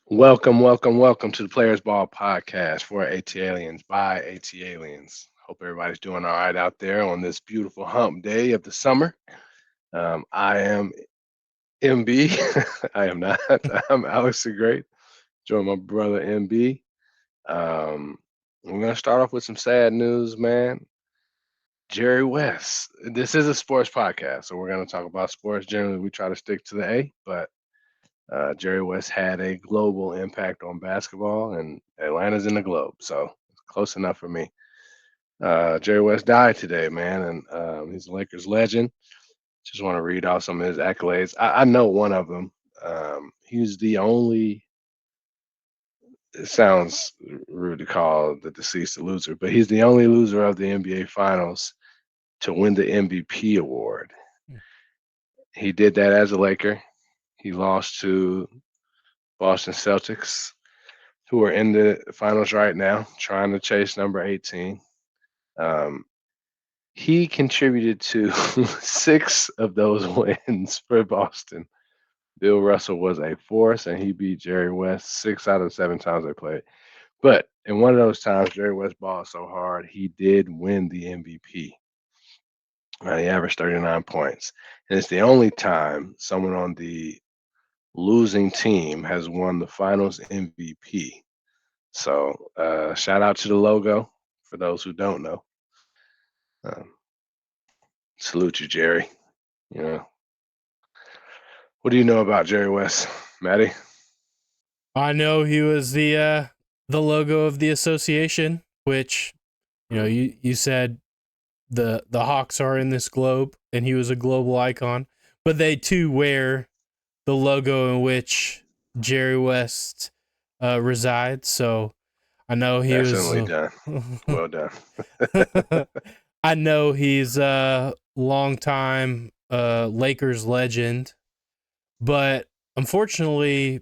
Welcome to the Players Ball podcast for AT Aliens by AT Aliens. Hope everybody's doing all right out there on this beautiful hump day of the summer. I am MB. I am not. I'm Alex the Great. Join my brother MB. Um, we're gonna start off with some sad news, man. Jerry West. This is a sports podcast, so we're gonna talk about sports. Generally, we try to stick to the A, but Jerry West had a global impact on basketball, and Atlanta's in the globe, so it's close enough for me. Jerry West died today, man, and he's a Lakers legend. Just want to read off some of his accolades. I know one of them. He's the only. It sounds rude to call the deceased a loser, but he's the only loser of the NBA Finals to win the MVP award. He did that as a Laker. He lost to Boston Celtics, who are in the finals right now, trying to chase number 18. Um, he contributed to six of those wins for Boston. Bill Russell was a force, and he beat Jerry West 6 out of 7 times they played. But in one of those times, Jerry West balled so hard, he did win the MVP. He averaged 39 points. And it's the only time someone on the losing team has won the finals MVP. So shout out to the logo for those who don't know. Um, Salute you, Jerry. You know, what do you know about Jerry West, Maddie? I know he was the logo of the association, which you said the Hawks are in this globe, and he was a global icon, but they too wear the logo in which Jerry West resides. So I know he was. Excellently done. Well done. I know he's a longtime Lakers legend, but unfortunately,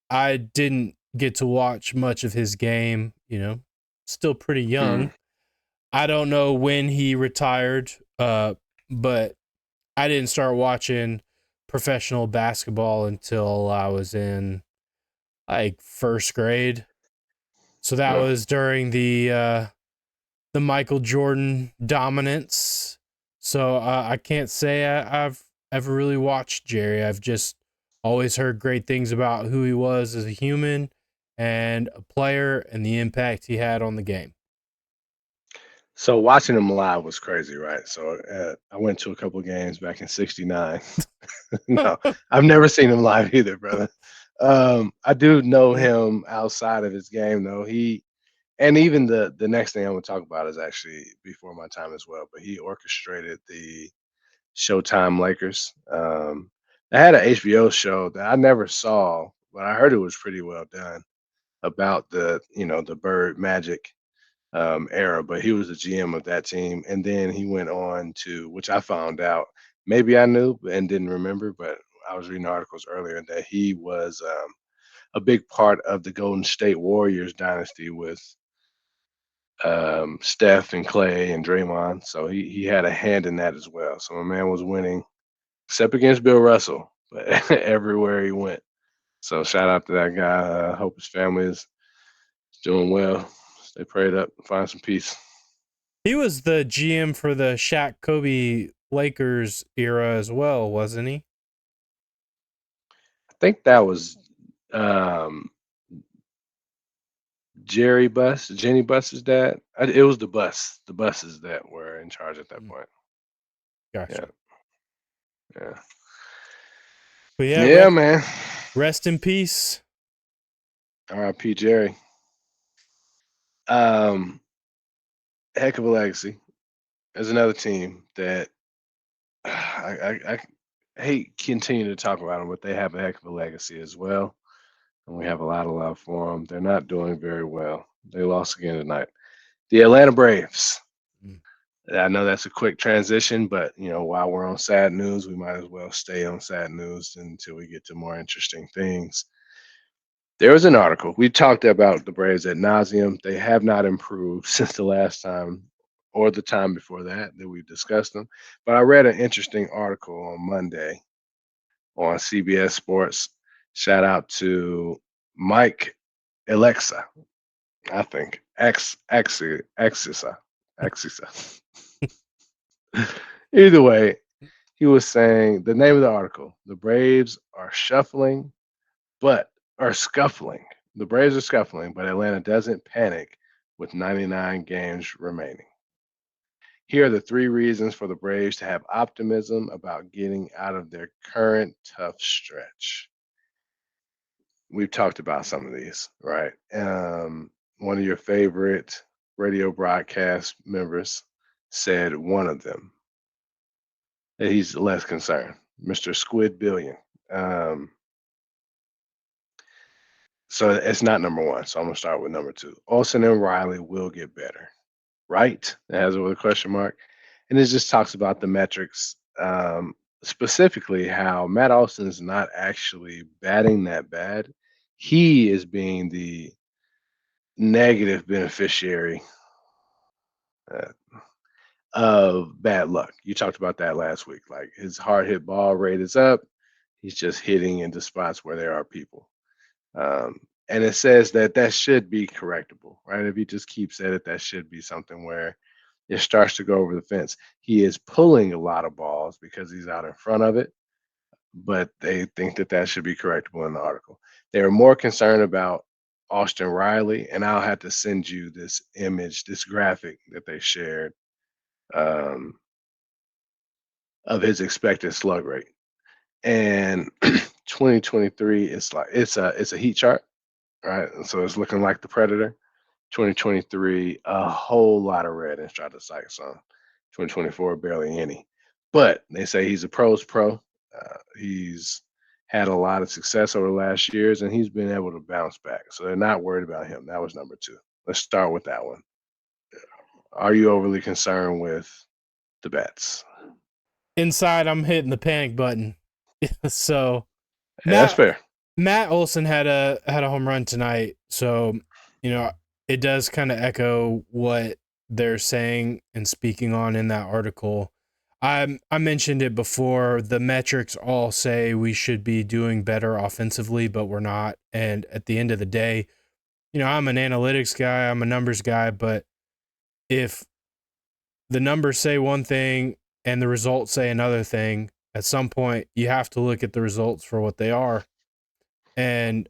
I didn't get to watch much of his game, still pretty Mm. young. I don't know when he retired, but I didn't start watching professional basketball until I was in like first grade. So that No. was during the Michael Jordan dominance. So I can't say I've ever really watched Jerry. I've just always heard great things about who he was as a human and a player and the impact he had on the game. So watching him live was crazy, right? So I went to a couple of games back in '69. No, I've never seen him live either, brother. I do know him outside of his game, though. And even the next thing I'm gonna talk about is actually before my time as well. But he orchestrated the Showtime Lakers. They had an HBO show that I never saw, but I heard it was pretty well done about the Bird Magic era. But he was the GM of that team, and then he went on to, which I found out, maybe I knew and didn't remember, but I was reading articles earlier that he was a big part of the Golden State Warriors dynasty with Steph and Clay and Draymond. So he had a hand in that as well. So my man was winning, except against Bill Russell, but everywhere he went. So shout out to that guy. Hope his family is doing well. Stay prayed up and find some peace. He was the GM for the Shaq Kobe Lakers era as well, wasn't he? I think that was um, Jenny Buss's dad. It was the buses that were in charge at that point. Yeah, Gotcha. yeah, But yeah, yeah, man. rest in peace. R.I.P. Jerry. Um, Heck of a legacy. There's another team that I hate continuing to talk about them, but they have a heck of a legacy as well, and we have a lot of love for them. They're not doing very well. They lost again tonight. The Atlanta Braves. Mm. I know that's a quick transition, but while we're on sad news, we might as well stay on sad news until we get to more interesting things. There was an article. We talked about the Braves at nauseum. They have not improved since the last time or the time before that we discussed them. But I read an interesting article on Monday on CBS Sports. Shout out to Mike Alexa, I think. Exisa. Exisa. Either way, he was saying the name of the article, the Braves are shuffling, but are scuffling. The Braves are scuffling, but Atlanta doesn't panic with 99 games remaining. Here are the three reasons for the Braves to have optimism about getting out of their current tough stretch. We've talked about some of these, right? One of your favorite radio broadcast members said one of them that he's less concerned, Mr. Squid Billion. Um, so it's not number one. So I'm gonna start with number two. Olsen and Riley will get better, right? It has it with a question mark, and it just talks about the metrics, specifically how Matt Olson is not actually batting that bad. He is being the negative beneficiary uh, of bad luck. You talked about that last week. Like his hard hit ball rate is up. He's just hitting into spots where there are people. And it says that that should be correctable, right? If he just keeps at it, that should be something where it starts to go over the fence. He is pulling a lot of balls because he's out in front of it, but they think that that should be correctable in the article. They are more concerned about Austin Riley, and I'll have to send you this image, this graphic that they shared um, of his expected slug rate. And 2023 is like it's a heat chart, right? And so it's looking like the Predator. 2023, a whole lot of red in Stratocyte Sun. 2024, barely any. But they say he's a pro's pro. He's had a lot of success over the last years, and he's been able to bounce back. So they're not worried about him. That was number two. Let's start with that one. Are you overly concerned with the bets? Inside, I'm hitting the panic button. So Hey, that's Matt fair. Matt Olson had a home run tonight. So, you know, it does kind of echo what they're saying and speaking on in that article. I mentioned it before. The metrics all say we should be doing better offensively, but we're not. And at the end of the day, I'm an analytics guy, I'm a numbers guy, but if the numbers say one thing and the results say another thing, at some point you have to look at the results for what they are and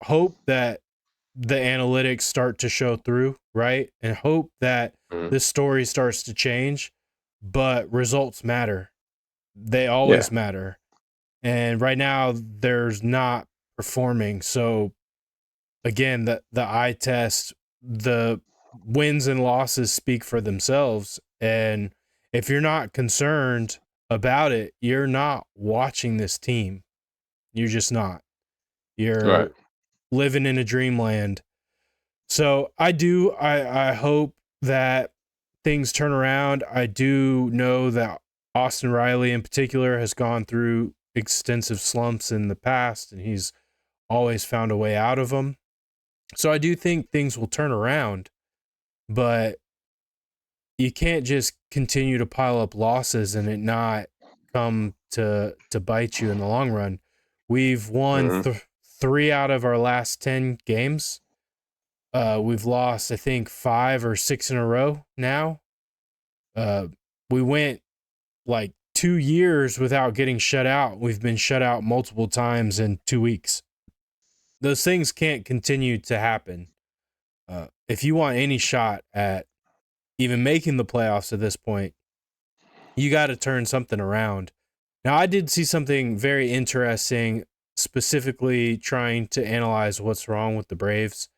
hope that the analytics start to show through, right? And hope that Mhm. this story starts to change, but results matter. They Yeah, always matter. And right now there's not performing. So again, the eye test, the wins and losses speak for themselves. And if you're not concerned about it, you're not watching this team. You're just not. right. You're living in a dreamland. So I hope that things turn around. I do know that Austin Riley in particular has gone through extensive slumps in the past, and he's always found a way out of them. So I do think things will turn around, but you can't just continue to pile up losses and it not come to bite you in the long run. We've won Hmm. 3 out of our last 10 games. We've lost, I think, 5 or 6 in a row now. We went like 2 years without getting shut out. We've been shut out multiple times in 2 weeks. Those things can't continue to happen. If you want any shot at even making the playoffs at this point, you got to turn something around. Now, I did see something very interesting, specifically trying to analyze what's wrong with the Braves.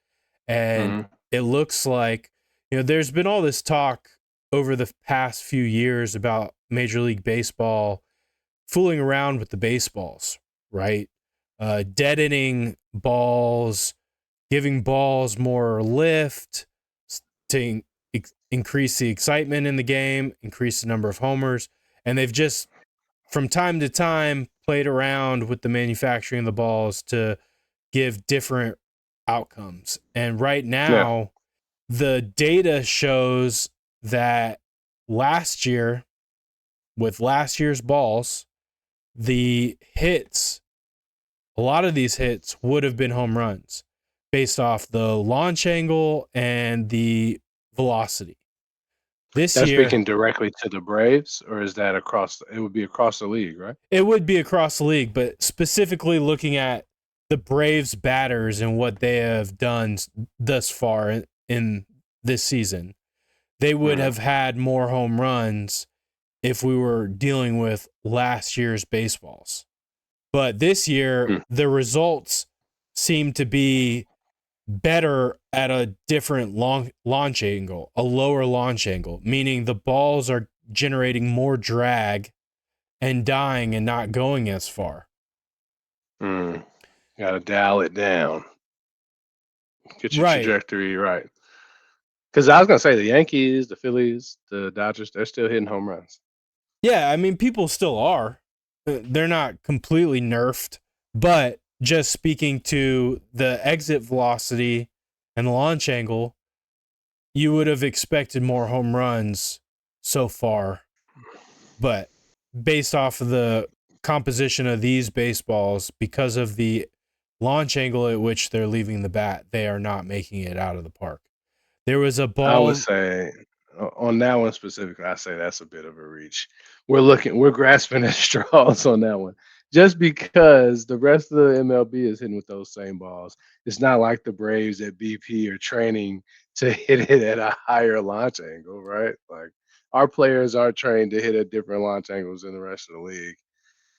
And Hmm. it looks like, there's been all this talk over the past few years about Major League Baseball fooling around with the baseballs, right? Deadening balls, giving balls more lift to increase the excitement in the game, increase the number of homers. And they've just, from time to time, played around with the manufacturing of the balls to give different outcomes. And right Yeah. now, the data shows that last year, with last year's balls, the hits, a lot of these hits would have been home runs. based off the launch angle and the velocity. This That's year, speaking directly to the Braves, or is that across? It would be across the league, right? it would be across the league, but specifically looking at the Braves batters and what they have done thus far in this season, they would Mm, have had more home runs if we were dealing with last year's baseballs. But this year, mm, the results seem to be better at a different launch angle, a lower launch angle, meaning the balls are generating more drag and dying and not going as far. mm. Got to dial it down. Get your Right. trajectory right. Because I was gonna say the Yankees, the Phillies, the Dodgers, they're still hitting home runs. Yeah, I mean, people still are. They're not completely nerfed, but just speaking to the exit velocity and the launch angle, you would have expected more home runs so far. But based off of the composition of these baseballs, because of the launch angle at which they're leaving the bat, they are not making it out of the park. There was a I would ball. say on that one specifically, I say that's a bit of a reach. We're grasping at straws on that one. Just because the rest of the MLB is hitting with those same balls. It's not like the Braves at BP are training to hit it at a higher launch angle, right? Like our players are trained to hit at different launch angles than the rest of the league.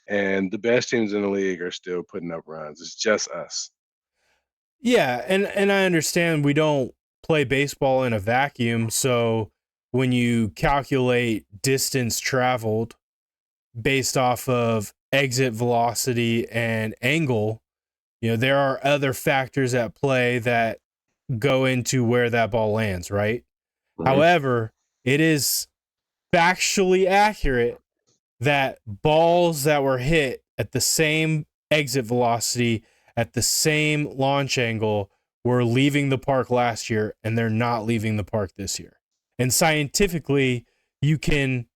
And the best teams in the league are still putting up runs. It's just us. Yeah, and I understand we don't play baseball in a vacuum, so when you calculate distance traveled based off of exit velocity and angle, there are other factors at play that go into where that ball lands, right? Mhm. However, it is factually accurate that balls that were hit at the same exit velocity, at the same launch angle, were leaving the park last year and they're not leaving the park this year. And scientifically, you can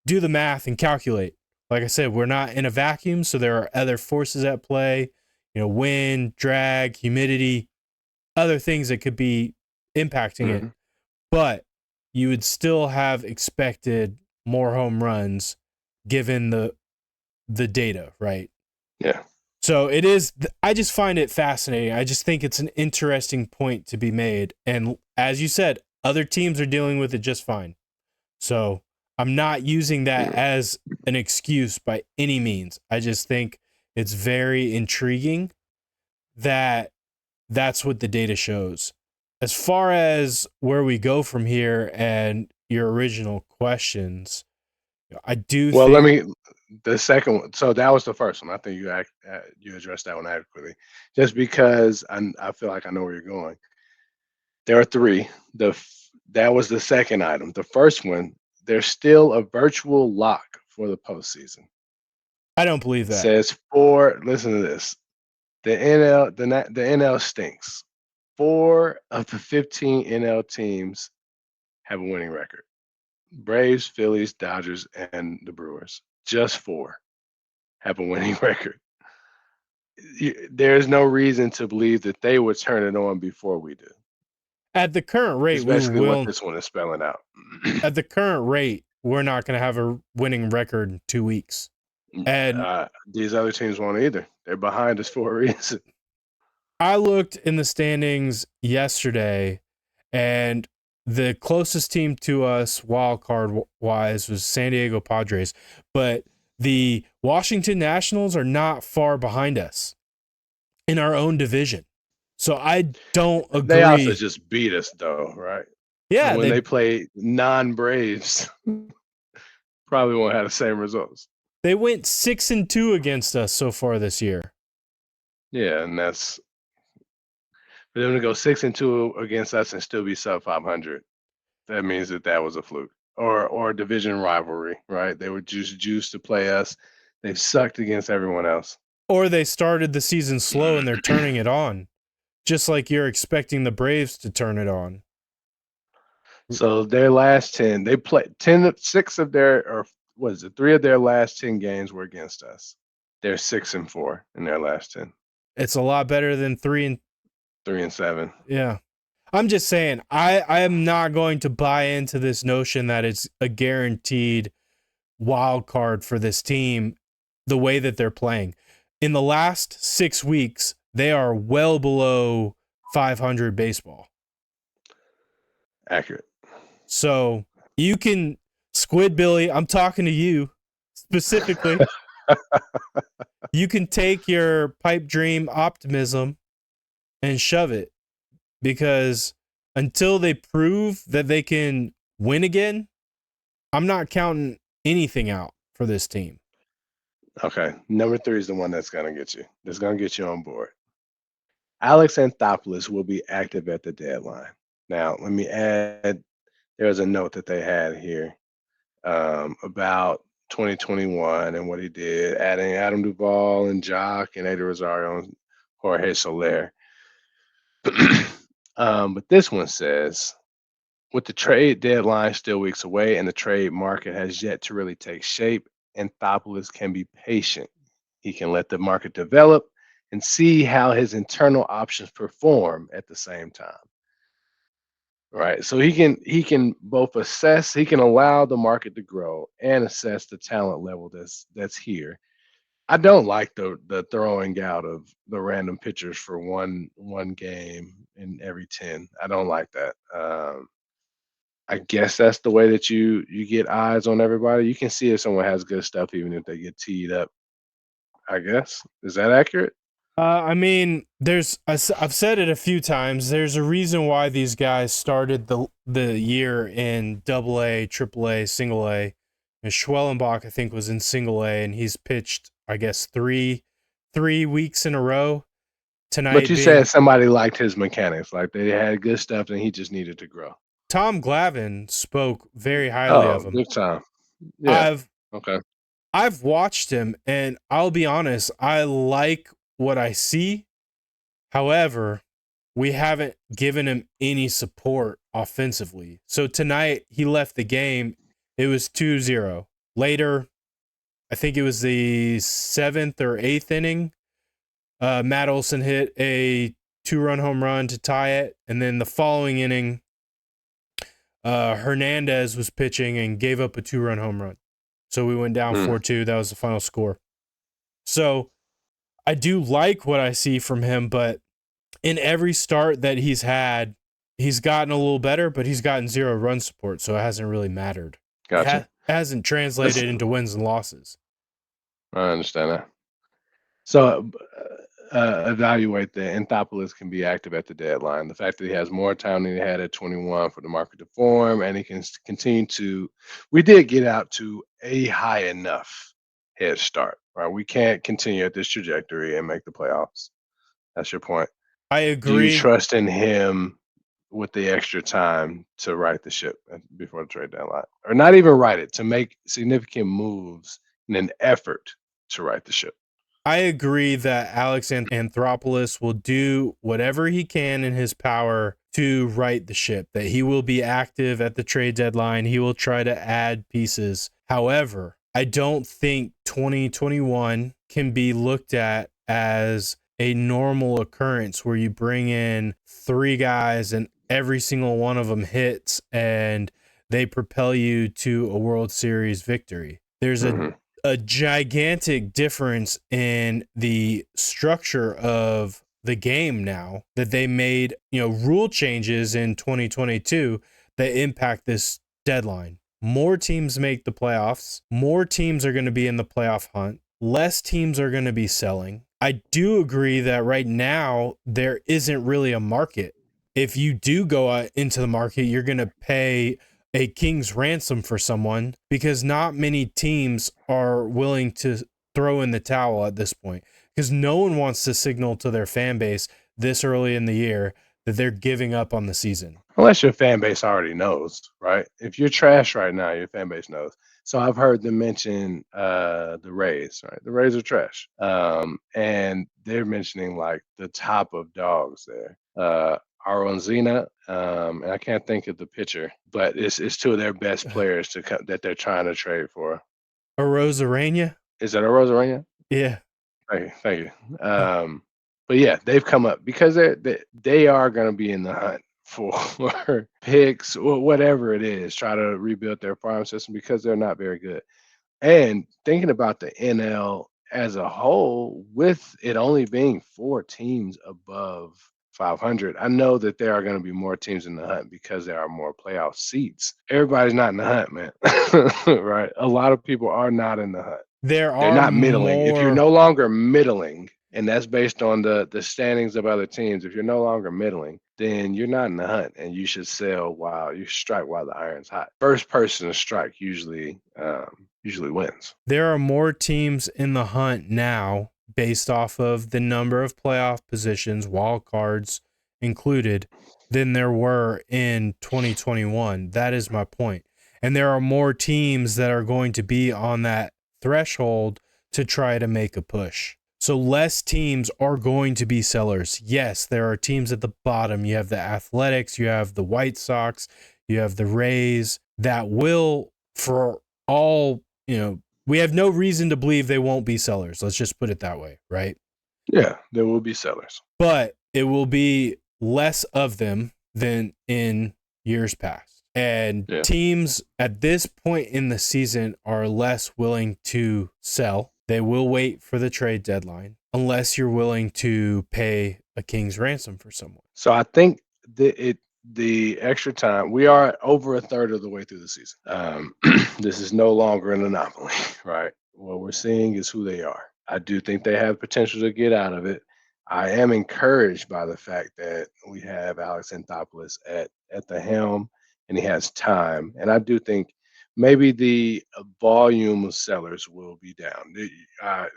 do the math and calculate. Like I said, we're not in a vacuum, so there are other forces at play, wind, drag, humidity, other things that could be impacting it. Mhm. But you would still have expected more home runs given the data, right? Yeah. So it is. I just find it fascinating. I just think it's an interesting point to be made. And as you said, other teams are dealing with it just fine. So I'm not using that Mm. as an excuse by any means. I just think it's very intriguing that that's what the data shows. As far as where we go from here and your original questions, I do Well, let think me the second one. So that was the first one. I think you addressed that one adequately. Just because I feel like I know where you're going. There are three. That was the second item. The first one, there's still a virtual lock for the postseason. I don't believe It that. says four. Listen to this. The NL stinks. Four of the 15 NL teams have a winning record. Braves, Phillies, Dodgers, and the Brewers. Just four have a winning record. There's no reason to believe that they would turn it on before we do. At the current rate, Is we basically what will. this one is spelling out. At the current rate, we're not going to have a winning record in 2 weeks. And These other teams won't either. They're behind us for a reason. I looked in the standings yesterday, and the closest team to us, wild card wise, was San Diego Padres. But the Washington Nationals are not far behind us in our own division. So I don't They also agree. just beat us, though, right? And Yeah, when they play non-Braves, probably won't have the same results. they went 6-2 against us so far this year. Yeah, and that's for them to go 6-2 against us and still be sub 500. That means that was a fluke or a division rivalry, right? They were just juiced to play us. They've sucked against everyone else. Or they started the season slow and they're turning it on, just like you're expecting the Braves to turn it on. So their last 10, they played 10, 6 of their, or what is it, 3 of their last 10 games were against us. They're 6-4 in their last 10. It's a lot better than 3 3-7. Yeah. I'm just saying, I am not going to buy into this notion that it's a guaranteed wild card for this team the way that they're playing. In the last 6 weeks, they are well below 500 baseball. Accurate. So you can, Squid Billy, I'm talking to you specifically. You can take your pipe dream optimism and shove it, because until they prove that they can win again, I'm not counting anything out for this team. Okay. Number 3 is the one that's going to get you. That's going to get you on board. Alex Anthopoulos will be active at the deadline. Now, let me add, there's a note that they had here about 2021 and what he did, adding Adam Duvall and Jock and Eddie Rosario and Jorge Soler. But this one says, with the trade deadline still weeks away and the trade market has yet to really take shape, Anthopoulos can be patient. He can let the market develop and see how his internal options perform at the same time. Right. So he can both assess, he can allow the market to grow and assess the talent level that's here. I don't like the throwing out of the random pitchers for one game in every 10. I don't like that. I guess that's the way that you get eyes on everybody. You can see if someone has good stuff even if they get teed up, I guess. Is that accurate? I mean, I've said it a few times. There's a reason why these guys started the year in Double A, Triple A, Single A. And Schwellenbach, I think, was in Single A, and he's pitched, I guess, three weeks in a row. But Tonight you being said somebody liked his mechanics, like they had good stuff and he just needed to grow. Tom Glavine spoke very highly of Oh, him. good time. Yeah. I've Okay. I've watched him, and I'll be honest, I like what I see. However, we haven't given him any support offensively. So tonight he left the game. It was 2-0. Later, I think it was the 7th or 8th inning, Matt Olson hit a 2-run home run to tie it. And then the following inning, Hernandez was pitching and gave up a 2-run home run. So we went down Mm. 4-2. That was the final score. So I do like what I see from him, but in every start that he's had, he's gotten a little better, but he's gotten 0 run support, so it hasn't really mattered. Gotcha. It hasn't translated into wins and losses. I understand that. So, evaluate the Anthopoulos can be active at the deadline. The fact that he has more time than he had at 21 for the market to form, and he can continue to. We did get out to a high enough head start, right? We can't continue at this trajectory and make the playoffs. That's your point. I Do you agree. trust in him with the extra time to right the ship before the trade deadline, or not even right it, to make significant moves in an effort to right the ship? I agree that Alex Anthopoulos will do whatever he can in his power to right the ship, that he will be active at the trade deadline. He will try to add pieces. However, I don't think 2021 can be looked at as a normal occurrence where you bring in 3 guys and every single one of them hits and they propel you to a World Series victory. There's Mhm. a gigantic difference in the structure of the game now that they made, rule changes in 2022 that impact this deadline. More teams make the playoffs. More teams are going to be in the playoff hunt. Less teams are going to be selling. I do agree that right now there isn't really a market. If you do go out into the market, you're going to pay a king's ransom for someone, because not many teams are willing to throw in the towel at this point, because no one wants to signal to their fan base this early in the year that they're giving up on the season. Unless your fan base already knows, right? If you're trash right now, your fan base knows. So I've heard them mention the Rays, right? The Rays are trash. And they're mentioning like the top of dogs there. Aronzina, and I can't think of the pitcher, but it's 2 of their best players that they're trying to trade for. A Rosarena? Is that a Rosarina? Yeah. Thank you. Thank you. But yeah, they've come up because they are going to be in the hunt for picks or whatever it is, try to rebuild their farm system because they're not very good. And thinking about the NL as a whole, with it only being 4 teams above 500, I know that there are going to be more teams in the hunt because there are more playoff seats. Everybody's not in the hunt, man. Right? A lot of people are not in the hunt. There They're are not middling. If you're more. no longer middling, and that's based on the standings of other teams, if you're no longer middling, then you're not in the hunt, and you should sell while you strike while the iron's hot. First person to strike usually wins. There are more teams in the hunt now based off of the number of playoff positions, wild cards included, than there were in 2021. That is my point. And there are more teams that are going to be on that threshold to try to make a push. So less teams are going to be sellers. Yes, there are teams at the bottom. You have the Athletics, you have the White Sox, you have the Rays that will, for all, we have no reason to believe they won't be sellers. Let's just put it that way, right? Yeah, there will be sellers. But it will be less of them than in years past. And Yeah. teams at this point in the season are less willing to sell. They will wait for the trade deadline unless you're willing to pay a king's ransom for someone. So I think the extra time, we are over a third of the way through the season. This is no longer an anomaly, right? What we're seeing is who they are. I do think they have potential to get out of it. I am encouraged by the fact that we have Alex Anthopoulos at the helm, and he has time. And I do think maybe the volume of sellers will be down.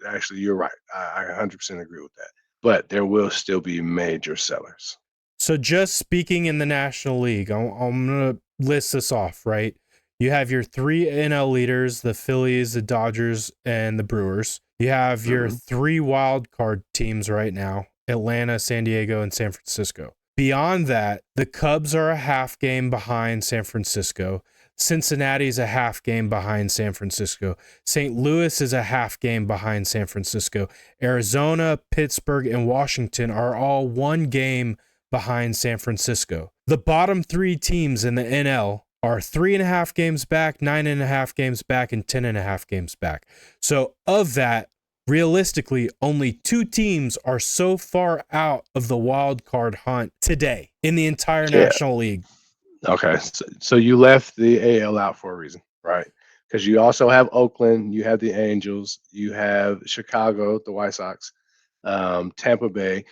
Actually, you're right. I 100% agree with that. But there will still be major sellers. So just speaking in the National League, I'm going to list this off, right? You have your 3 NL leaders, the Phillies, the Dodgers, and the Brewers. You have your 3 wild card teams right now, Atlanta, San Diego, and San Francisco. Beyond that, the Cubs are a half game behind San Francisco. Cincinnati's a half game behind San Francisco. St. Louis is a half game behind San Francisco. Arizona, Pittsburgh, and Washington are all 1 game behind San Francisco. The bottom 3 teams in the NL are 3.5 games back, 9.5 games back, and 10.5 games back. So of that, realistically, only 2 teams are so far out of the wild card hunt today in the entire National League. Okay, so you left the AL out for a reason, right? Because you also have Oakland, you have the Angels, you have Chicago, the White Sox, Tampa Bay.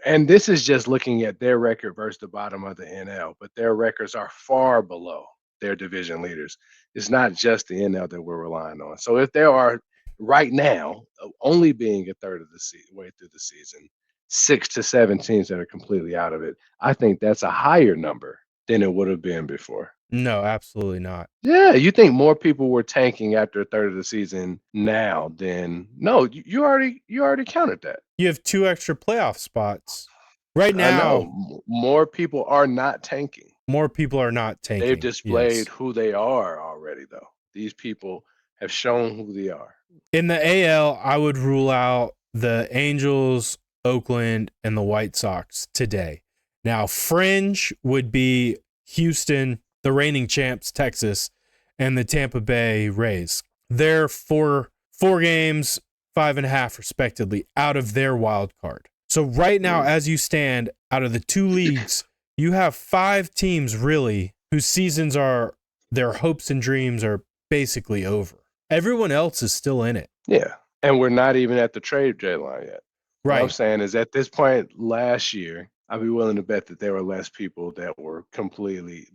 And this is just looking at their record versus the bottom of the NL, but their records are far below their division leaders. It's not just the NL that we're relying on. So if there are right now, only being a third of the way through the season, 6 to 7 teams that are completely out of it, I think that's a higher number than it would have been before. No, absolutely not. Yeah, you think more people were tanking after a third of the season now than no, you already counted that. You have 2 extra playoff spots. Right I now, know more people are not tanking. more people are not tanking. They've displayed who they are already, though. These people have shown who they are. In the AL, I would rule out the Angels, Oakland, and the White Sox today. Now, fringe would be Houston, the reigning champs, Texas, and the Tampa Bay Rays. They're four games, 5.5 respectively, out of their wild card. So right now, as you stand, out of the 2 leagues, you have 5 teams really whose seasons are, their hopes and dreams are basically over. Everyone else is still in it. Yeah, and we're not even at the trade deadline yet. Right. What I'm saying is at this point last year, I'd be willing to bet that there were less people that were completely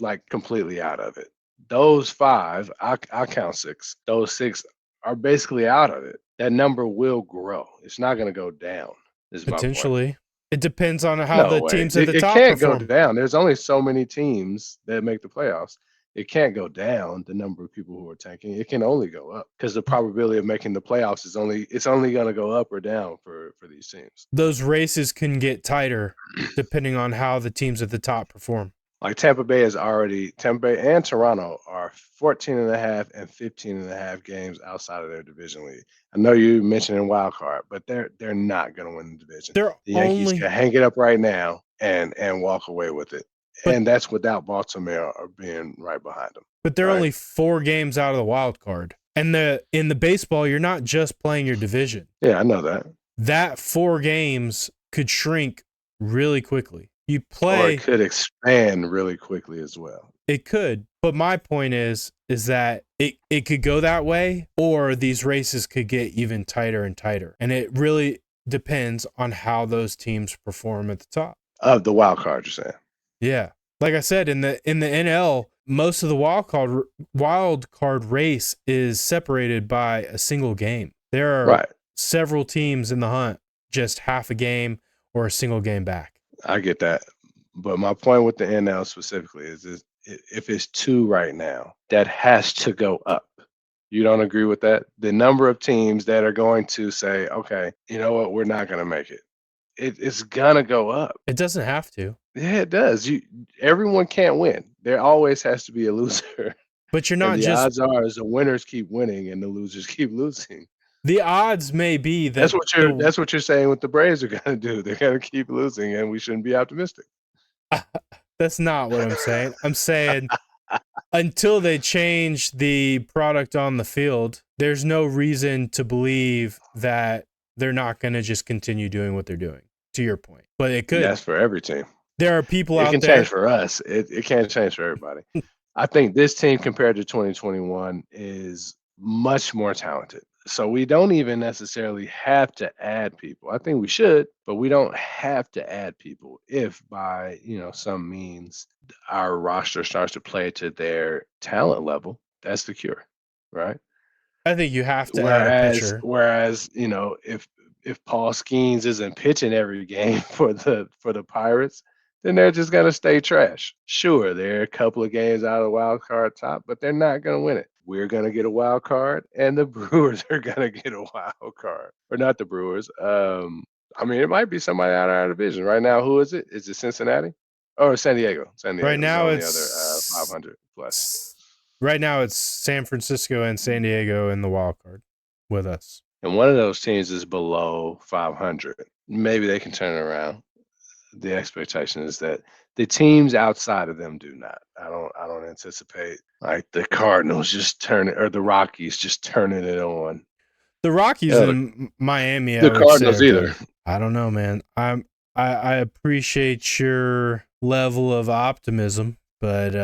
out of it. Those 5, I count 6. Those 6 are basically out of it. That number will grow. It's not going to go down. Is Potentially. My point. It depends on how the teams at the top can't perform. go down. There's only so many teams that make the playoffs. It can't go down, the number of people who are tanking. It can only go up because the probability of making the playoffs is only going to go up or down for these teams. Those races can get tighter depending on how the teams at the top perform. Like Tampa Bay and Toronto are 14 and a half and 15 and a half games outside of their division lead. I know you mentioned in wild card, but they're not going to win the division. They're The Yankees can only, hang it up right now and walk away with it. but And that's without Baltimore being right behind them. they're Right? only 4 games out of the wild card. And in the baseball, you're not just playing your division. Yeah, I know that. That 4 games could shrink really quickly. You Or it play, could expand really quickly as well. it could, but my point is that it could go that way, or these races could get even tighter and tighter. And it really depends on how those teams perform at the top. Of the wild card, you're saying. Yeah. Like I said, in the NL, most of the wild card race is separated by a single game. There are Right. several teams in the hunt, just half a game or a single game back. I get that. But my point with the NL specifically is if it's 2 right now, that has to go up. You don't agree with that? The number of teams that are going to say, okay, you know what, we're not going to make it. It's going to go up. It doesn't have to. Yeah, it does. Everyone can't win. There always has to be a loser. But you're And not the just, odds are is the winners keep winning and the losers keep losing. the odds may be that That's what you're saying what the Braves are going to do. They're going to keep losing and we shouldn't be optimistic. that's not what I'm saying. I'm saying until they change the product on the field, there's no reason to believe that they're not going to just continue doing what they're doing, to your point. But it could. That's for every team. There are people It out can there. change for us. It can't change for everybody. I think this team compared to 2021 is much more talented. So we don't even necessarily have to add people. I think we should, but we don't have to add people if by, some means our roster starts to play to their talent level. That's the cure, right? I think you have to add a Whereas, pitcher. whereas if Paul Skeens isn't pitching every game for the Pirates, then they're just gonna stay trash. Sure, they're a couple of games out of the wild card top, but they're not gonna win it. We're gonna get a wild card, and the Brewers are gonna get a wild card, or not the Brewers. It might be somebody out of our division right now. Who is it? Is it Cincinnati or San Diego? San Right Diego's now on the other it's 500 plus. Right now it's San Francisco and San Diego in the wild card with us. And one of those teams is below 500. Maybe they can turn it around. The expectation is that the teams outside of them do not. I don't anticipate like the Cardinals just turning or the Rockies just turning it on. The Rockies and Miami, I The would say, Cardinals are either. good. I don't know, man. I appreciate your level of optimism, but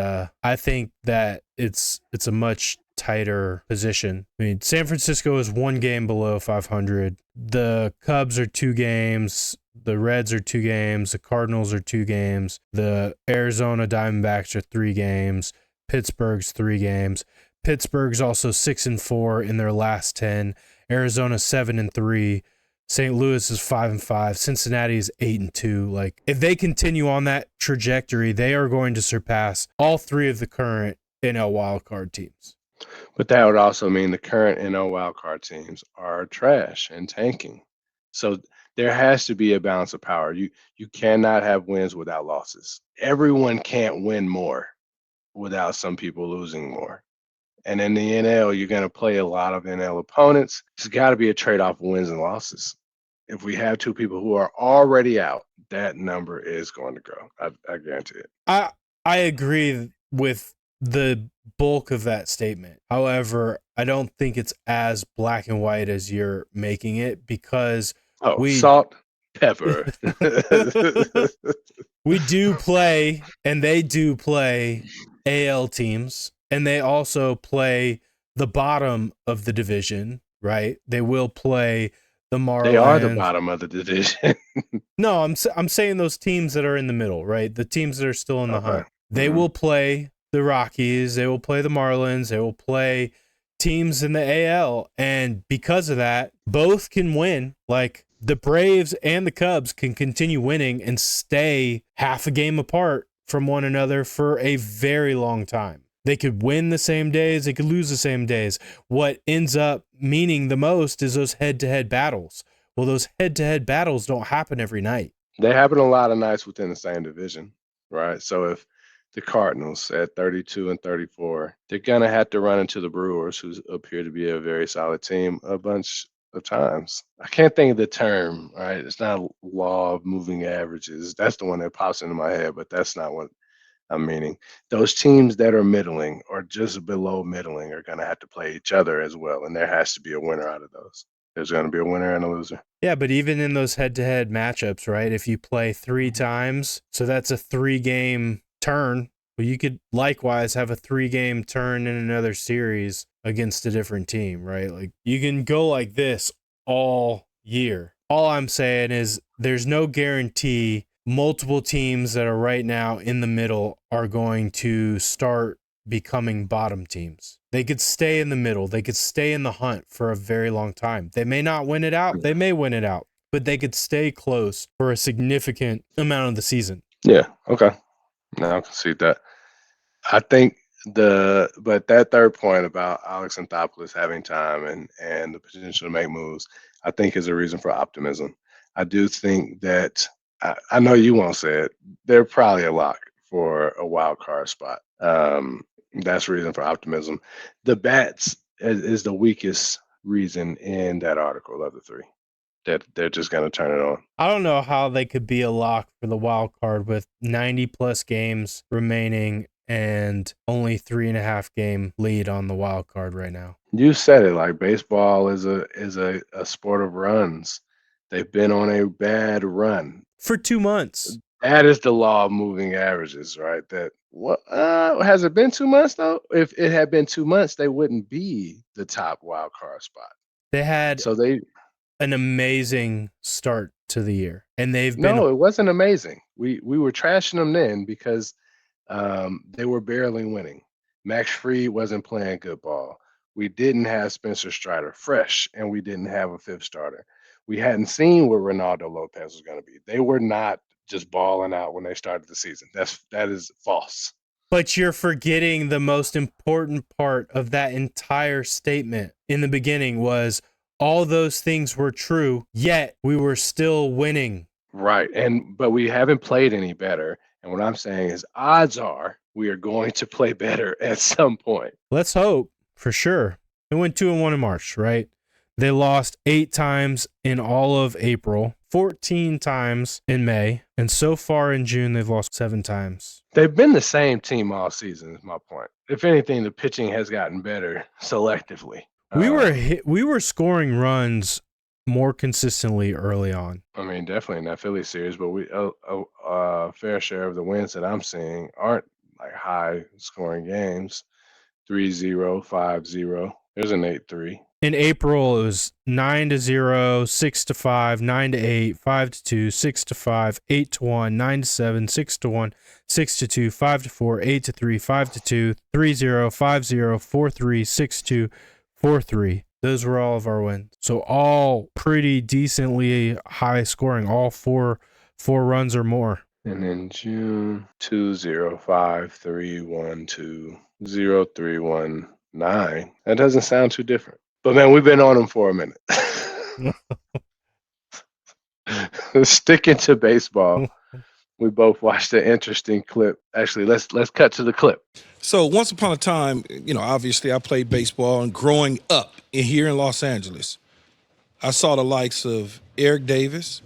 I think that it's a much tighter position. I mean, San Francisco is 1 game below 500. The Cubs are 2 games. The Reds are 2 games. The Cardinals are 2 games. The Arizona Diamondbacks are 3 games. Pittsburgh's 3 games. Pittsburgh's also 6-4 in their last 10. Arizona 7-3. St. Louis is 5-5. Cincinnati is 8-2. Like, if they continue on that trajectory, they are going to surpass all 3 of the current NL wildcard teams. But that would also mean the current NL wildcard teams are trash and tanking. So there has to be a balance of power. You cannot have wins without losses. Everyone can't win more without some people losing more. And in the NL, you're going to play a lot of NL opponents. There's got to be a trade-off of wins and losses. If we have 2 people who are already out, that number is going to grow. I guarantee it. I agree with the bulk of that statement. However, I don't think it's as black and white as you're making it because salt, pepper. We do play, and they do play AL teams, and they also play the bottom of the division, right? They will play the Marlins. They are the bottom of the division. No, I'm saying those teams that are in the middle, right? The teams that are still in the hunt. They will play the Rockies. They will play the Marlins. They will play teams in the AL. And because of that, both can win. Like, the Braves and the Cubs can continue winning and stay half a game apart from one another for a very long time. They could win the same days. They could lose the same days. What ends up meaning the most is those head-to-head battles. Well, those head-to-head battles don't happen every night. They happen a lot of nights within the same division, right? So if the Cardinals at 32 and 34. They're going to have to run into the Brewers, who appear to be a very solid team, a bunch of times. I can't think of the term, right? It's not law of moving averages. That's the one that pops into my head, but that's not what I'm meaning. Those teams that are middling or just below middling are going to have to play each other as well, and there has to be a winner out of those. There's going to be a winner and a loser. Yeah, but even in those head-to-head matchups, right? If you play 3 times, so that's a 3-game turn. Well, you could likewise have a 3-game turn in another series against a different team, right? Like you can go like this all year. All I'm saying is there's no guarantee multiple teams that are right now in the middle are going to start becoming bottom teams. They could stay in the middle. They could stay in the hunt for a very long time. They may not win it out. They may win it out, but they could stay close for a significant amount of the season. Yeah. Okay. Now I can see that. I think but that third point about Alex Anthopoulos having time and the potential to make moves, I think is a reason for optimism. I do think that I know you won't say it. They're probably a lock for a wild card spot. That's reason for optimism. The bats is the weakest reason in that article of the three. That they're just going to turn it on. I don't know how they could be a lock for the wild card with 90 plus games remaining and only 3.5 game lead on the wild card right now. You said it, like baseball is a sport of runs. They've been on a bad run. For 2 months. That is the law of moving averages, right? That what has it been 2 months though? If it had been 2 months, they wouldn't be the top wild card spot. They had So they an amazing start to the year, and they've no, been. it wasn't amazing. We were trashing them then because they were barely winning. Max Fried wasn't playing good ball. We didn't have Spencer Strider fresh, and we didn't have a fifth starter. We hadn't seen what Ronaldo Lopez was going to be. They were not just balling out when they started the season. That is false. But you're forgetting the most important part of that entire statement in the beginning was all those things were true, yet we were still winning. Right. But we haven't played any better. And what I'm saying is odds are we are going to play better at some point. Let's hope, for sure. They went 2-1 in March, right? They lost 8 times in all of April, 14 times in May, and so far in June, they've lost 7 times. They've been the same team all season, is my point. If anything, the pitching has gotten better selectively. We were scoring runs more consistently early on. I mean, definitely in that Philly series, but we a fair share of the wins that I'm seeing aren't like high scoring games. 3-0, 5-0. There's an 8-3. In April, it was 9-0, 6-5, 9-8, 5-2, 6-5, 8-1, 9-7, 6-1, 6-2, 5-4, 8-3, 5-2, 3-0, 5-0, 4-3, 6-2, 4-3. Those were all of our wins. So all pretty decently high scoring, all four runs or more. And in June, 2-0, 5-3, 1-2, 0-3, 1-9. That doesn't sound too different. But man, we've been on them for a minute. Sticking to baseball, we both watched an interesting clip. Actually, let's cut to the clip. So once upon a time, obviously I played baseball, and growing up here in Los Angeles, I saw the likes of Eric Davis,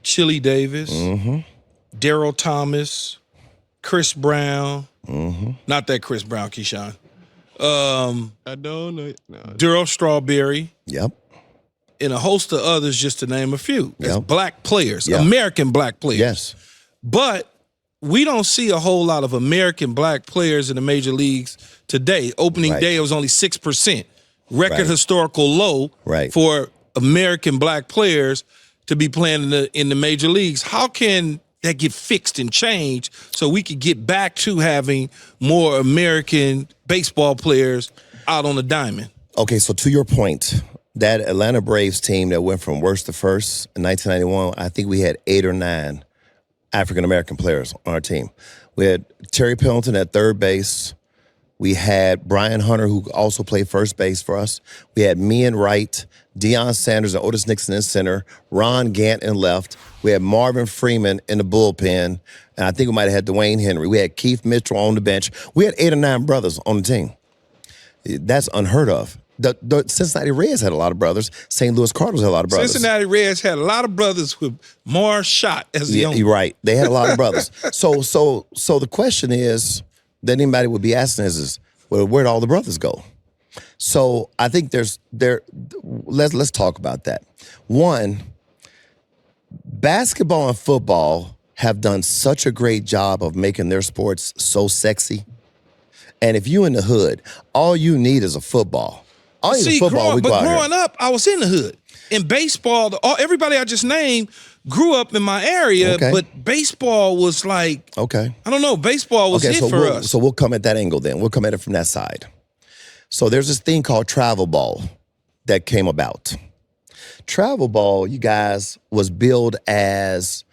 Chili Davis, Daryl Thomas, Chris Brown, not that Chris Brown, Keyshawn. I don't know. No. Daryl Strawberry. Yep. And a host of others, just to name a few. As Yep. black players, Yep. American black players. Yes. But we don't see a whole lot of American black players in the major leagues today. Opening Right. day, it was only 6%. Record Right. historical low Right. for American black players to be playing in the major leagues. How can that get fixed and changed so we could get back to having more American baseball players out on the diamond? Okay, so to your point, that Atlanta Braves team that went from worst to first in 1991, I think we had 8 or 9 African-American players on our team. We had Terry Pendleton at third base. We had Brian Hunter, who also played first base for us. We had me and Wright. Deion Sanders and Otis Nixon in center, Ron Gant in left. We had Marvin Freeman in the bullpen, and I think we might have had Dwayne Henry. We had Keith Mitchell on the bench. We had 8 or 9 brothers on the team. That's unheard of. The Cincinnati Reds had a lot of brothers. St. Louis Cardinals had a lot of brothers. Cincinnati Reds had a lot of brothers with Mars Schott as the owner. You're right. They had a lot of brothers. So the question is that anybody would be asking is well, where'd all the brothers go? So I think let's talk about that. One, basketball and football have done such a great job of making their sports so sexy. And if you in the hood, all you need is a football. All you need is football. Growing up, I was in the hood. In baseball, everybody I just named grew up in my area, but baseball was like, I don't know, baseball was it for us. So we'll come at that angle then. We'll come at it from that side. So there's this thing called travel ball that came about. Travel ball, you guys, was billed as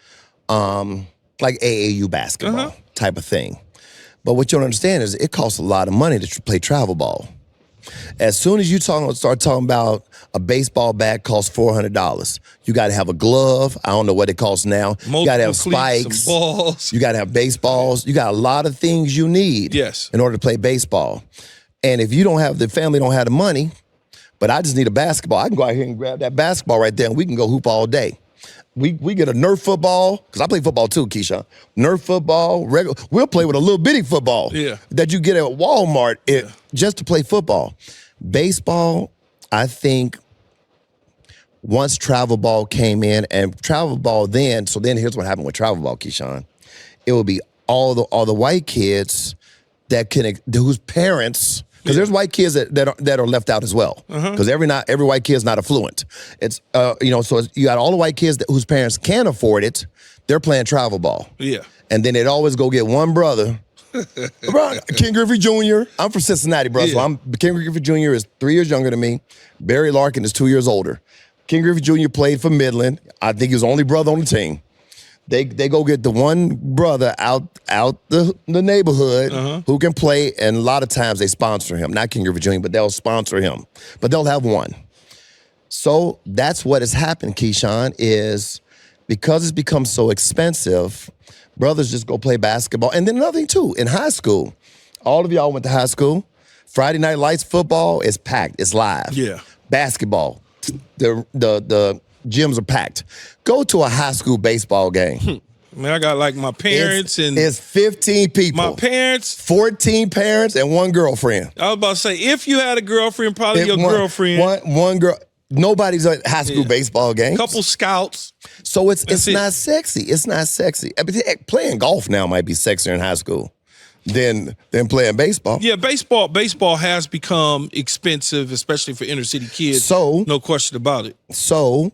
like AAU basketball type of thing. But what you don't understand is it costs a lot of money to play travel ball. As soon as you start talking about a baseball bat costs $400, you got to have a glove. I don't know what it costs now. You got to have spikes. Balls. You got to have baseballs. You got a lot of things you need in order to play baseball. And if you don't have, the family don't have the money, but I just need a basketball, I can go out here and grab that basketball right there and we can go hoop all day. We get a Nerf football, because I play football too, Keyshawn. Nerf football, we'll play with a little bitty football that you get at Walmart just to play football. Baseball, I think once travel ball came in, and travel ball then here's what happened with travel ball, Keyshawn. It would be all the white kids whose parents, because there's white kids that are left out as well. Because every white kid is not affluent. It's so you got all the white kids whose parents can afford it. They're playing travel ball. Yeah, and then they'd always go get one brother. Ken Griffey Jr. I'm from Cincinnati, bro. So Ken Griffey Jr. is 3 years younger than me. Barry Larkin is 2 years older. Ken Griffey Jr. played for Midland. I think he was the only brother on the team. They go get the one brother out the neighborhood who can play, and a lot of times they sponsor him. Not King Griffey Jr., but they'll sponsor him. But they'll have one. So that's what has happened, Keyshawn, is because it's become so expensive, brothers just go play basketball. And then another thing, too, in high school, all of y'all went to high school. Friday Night Lights football is packed. It's live. Yeah. Basketball, the gyms are packed. Go to a high school baseball game. Man, I got like my parents it's 15 people. My parents, 14 parents, and one girlfriend. I was about to say, if you had a girlfriend, probably your girlfriend. One girl. Nobody's at high school baseball games. Couple scouts. So it's not sexy. It's not sexy. I mean, playing golf now might be sexier in high school than playing baseball. Yeah, baseball has become expensive, especially for inner city kids. So no question about it. So,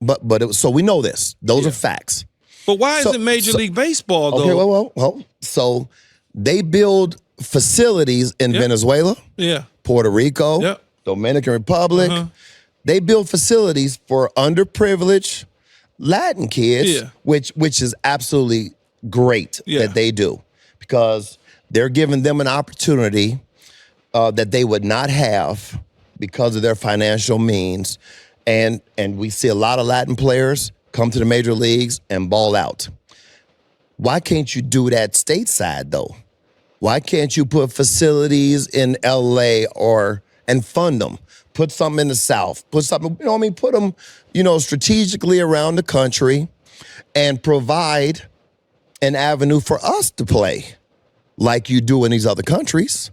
but we know this. Those are facts. But why isn't Major League Baseball though? Okay, well. So they build facilities in Venezuela, Puerto Rico, Dominican Republic. They build facilities for underprivileged Latin kids, which is absolutely great that they do, because they're giving them an opportunity that they would not have because of their financial means. And we see a lot of Latin players come to the major leagues and ball out. Why can't you do that stateside, though? Why can't you put facilities in L.A. and fund them? Put something in the South. Put something, put them, strategically around the country and provide an avenue for us to play like you do in these other countries.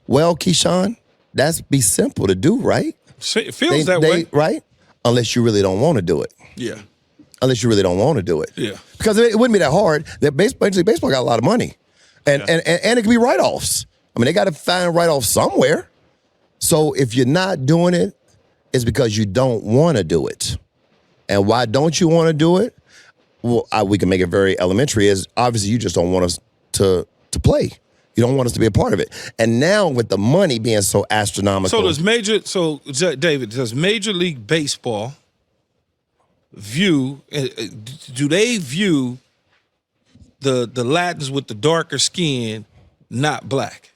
Well, Keyshawn, that's be simple to do, right? It feels that way. Right? Unless you really don't want to do it. Yeah. Unless you really don't want to do it. Yeah. Because it wouldn't be that hard. That baseball got a lot of money. And it could be write-offs. I mean, they got to find write-offs somewhere. So if you're not doing it, it's because you don't want to do it. And why don't you want to do it? Well, we can make it very elementary. Is obviously you just don't want us to play. You don't want us to be a part of it. And now with the money being so astronomical. David, does Major League Baseball do they view the Latins with the darker skin not black?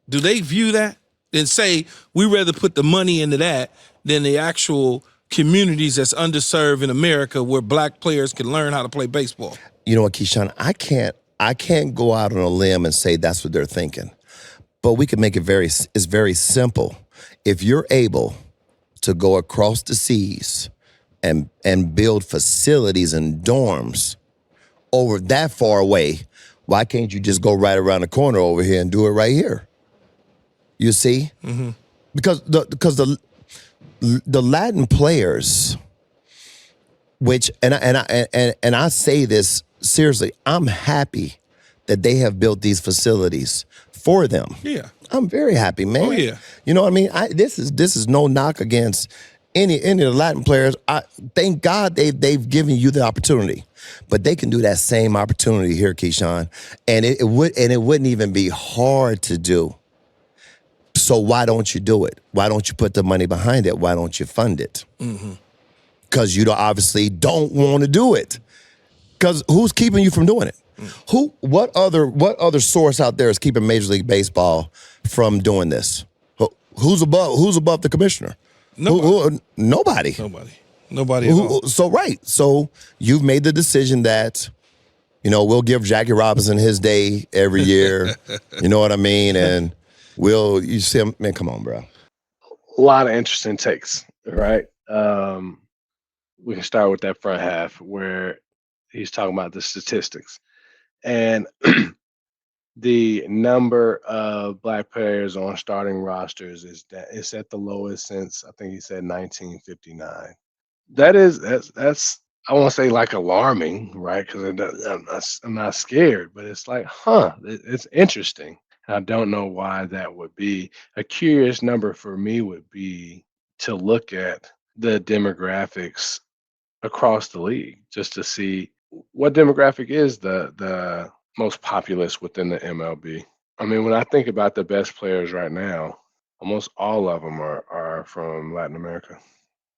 Do they view that and say, we rather put the money into that than the actual communities that's underserved in America where black players can learn how to play baseball. You know what, Keyshawn? I can't go out on a limb and say that's what they're thinking. But we can make it's very simple. If you're able to go across the seas and build facilities and dorms over that far away, why can't you just go right around the corner over here and do it right here? You see? Mm-hmm. Because the Latin players, which and I say this seriously, I'm happy that they have built these facilities for them. Yeah. I'm very happy, man. Oh, yeah. You know what I mean? This is no knock against any of the Latin players. Thank God they've given you the opportunity. But they can do that same opportunity here, Keyshawn. And it wouldn't even be hard to do. So why don't you do it? Why don't you put the money behind it? Why don't you fund it? Because you obviously don't want to do it. Because who's keeping you from doing it? What other source out there is keeping Major League Baseball from doing this? Who's above the commissioner? Nobody. Nobody at all. So you've made the decision that, we'll give Jackie Robinson his day every year. You know what I mean? And you see him, man, come on, bro. A lot of interesting takes, right? We can start with that front half where he's talking about the statistics. And the number of black players on starting rosters it's at the lowest since, I think he said, 1959. That's I won't say like alarming, right? Because I'm not scared, but it's like, it's interesting. I don't know why that would be. A curious number for me would be to look at the demographics across the league just to see what demographic is the most populous within the MLB. I mean, when I think about the best players right now, almost all of them are from Latin America.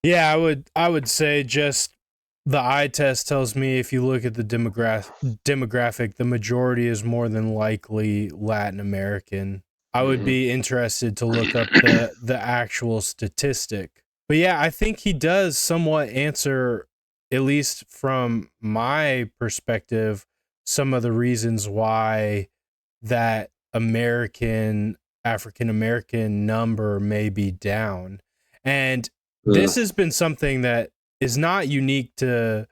Yeah, I would say just the eye test tells me if you look at the demographic, the majority is more than likely Latin American. I would be interested to look up the actual statistic. But yeah, I think he does somewhat answer, at least from my perspective, some of the reasons why that African American number may be down. And this has been something that is not unique to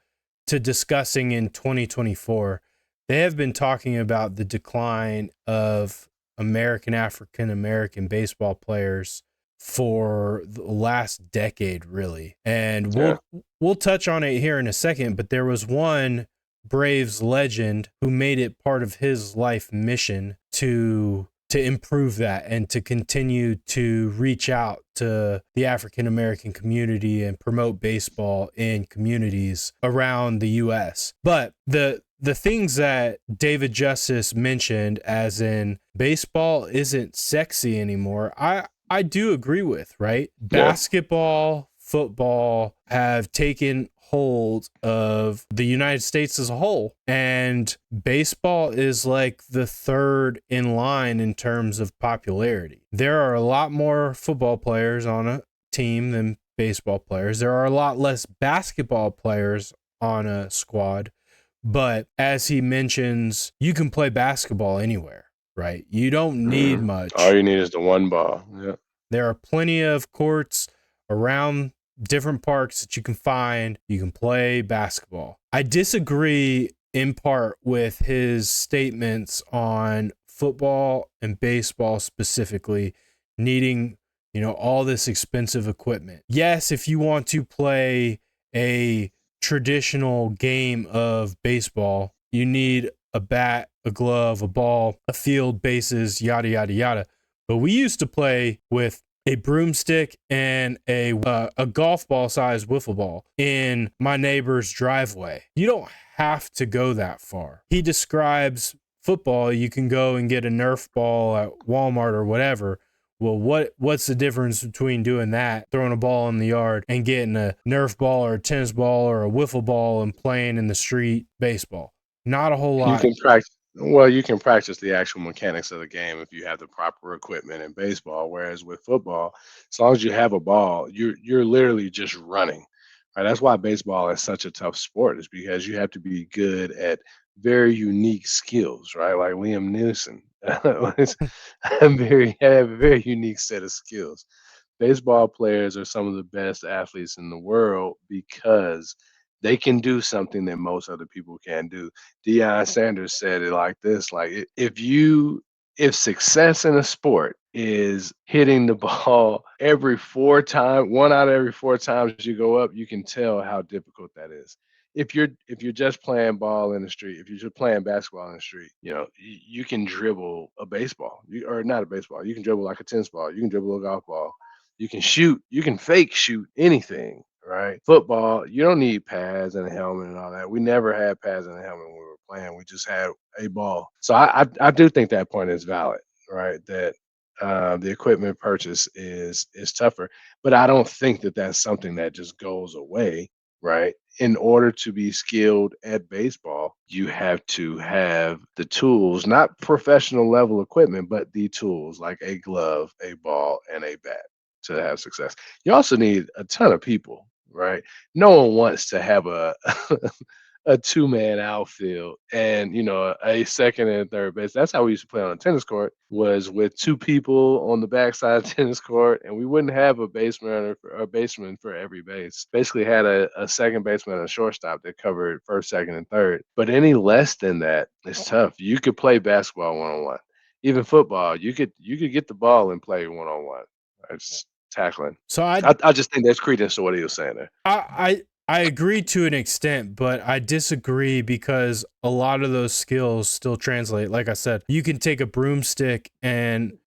discussing in 2024. They have been talking about the decline of African American baseball players for the last decade, really. And we'll touch on it here in a second, but there was one Braves legend who made it part of his life mission to improve that and to continue to reach out to the African American community and promote baseball in communities around the US. But the things that David Justice mentioned, as in baseball isn't sexy anymore, I do agree with, right? Yeah. Basketball, football have taken hold of the United States as a whole, and baseball is like the third in line in terms of popularity. There are a lot more football players on a team than baseball players. There are a lot less basketball players on a squad, but as he mentions, you can play basketball anywhere, right? You don't need much. All you need is the one ball. Yeah. There are plenty of courts around different parks that you can find. You can play basketball. I disagree in part with his statements on football and baseball specifically needing, all this expensive equipment. Yes, if you want to play a traditional game of baseball, you need a bat, a glove, a ball, a field, bases, yada, yada, yada. But we used to play with a broomstick and a golf ball sized wiffle ball in my neighbor's driveway. You don't have to go that far. He describes football. You can go and get a Nerf ball at Walmart or whatever. Well, what's the difference between doing that, throwing a ball in the yard, and getting a Nerf ball or a tennis ball or a wiffle ball and playing in the street baseball? Not a whole lot. Well, you can practice the actual mechanics of the game if you have the proper equipment in baseball. Whereas with football, as long as you have a ball, you're literally just running. Right? That's why baseball is such a tough sport, is because you have to be good at very unique skills, right? Like Liam Neeson. Have a very unique set of skills. Baseball players are some of the best athletes in the world because they can do something that most other people can't do. Deion Sanders said it like this, like if success in a sport is hitting the ball every 4 times, 1 out of every 4 times you go up, you can tell how difficult that is. If you're just playing ball in the street, if you're just playing basketball in the street, you can dribble a baseball, or not a baseball. You can dribble like a tennis ball. You can dribble a golf ball. You can shoot. You can fake shoot anything, right? Football, you don't need pads and a helmet and all that. We never had pads and a helmet when we were playing. We just had a ball. So I do think that point is valid, right? That the equipment purchase is tougher, but I don't think that that's something that just goes away, right? In order to be skilled at baseball, you have to have the tools, not professional level equipment, but the tools like a glove, a ball, and a bat to have success. You also need a ton of people, right? No one wants to have a a two-man outfield and a second and third base. That's how we used to play on a tennis court, was with two people on the backside of the tennis court, and we wouldn't have a baseman or a baseman for every base. Basically had a second baseman and a shortstop that covered first, second, and third. But any less than that, it's tough. You could play basketball one-on-one. Even football, you could get the ball and play one-on-one. It's tackling. So I just think there's credence to what he was saying there. I agree to an extent, but I disagree because a lot of those skills still translate. Like I said, you can take a broomstick and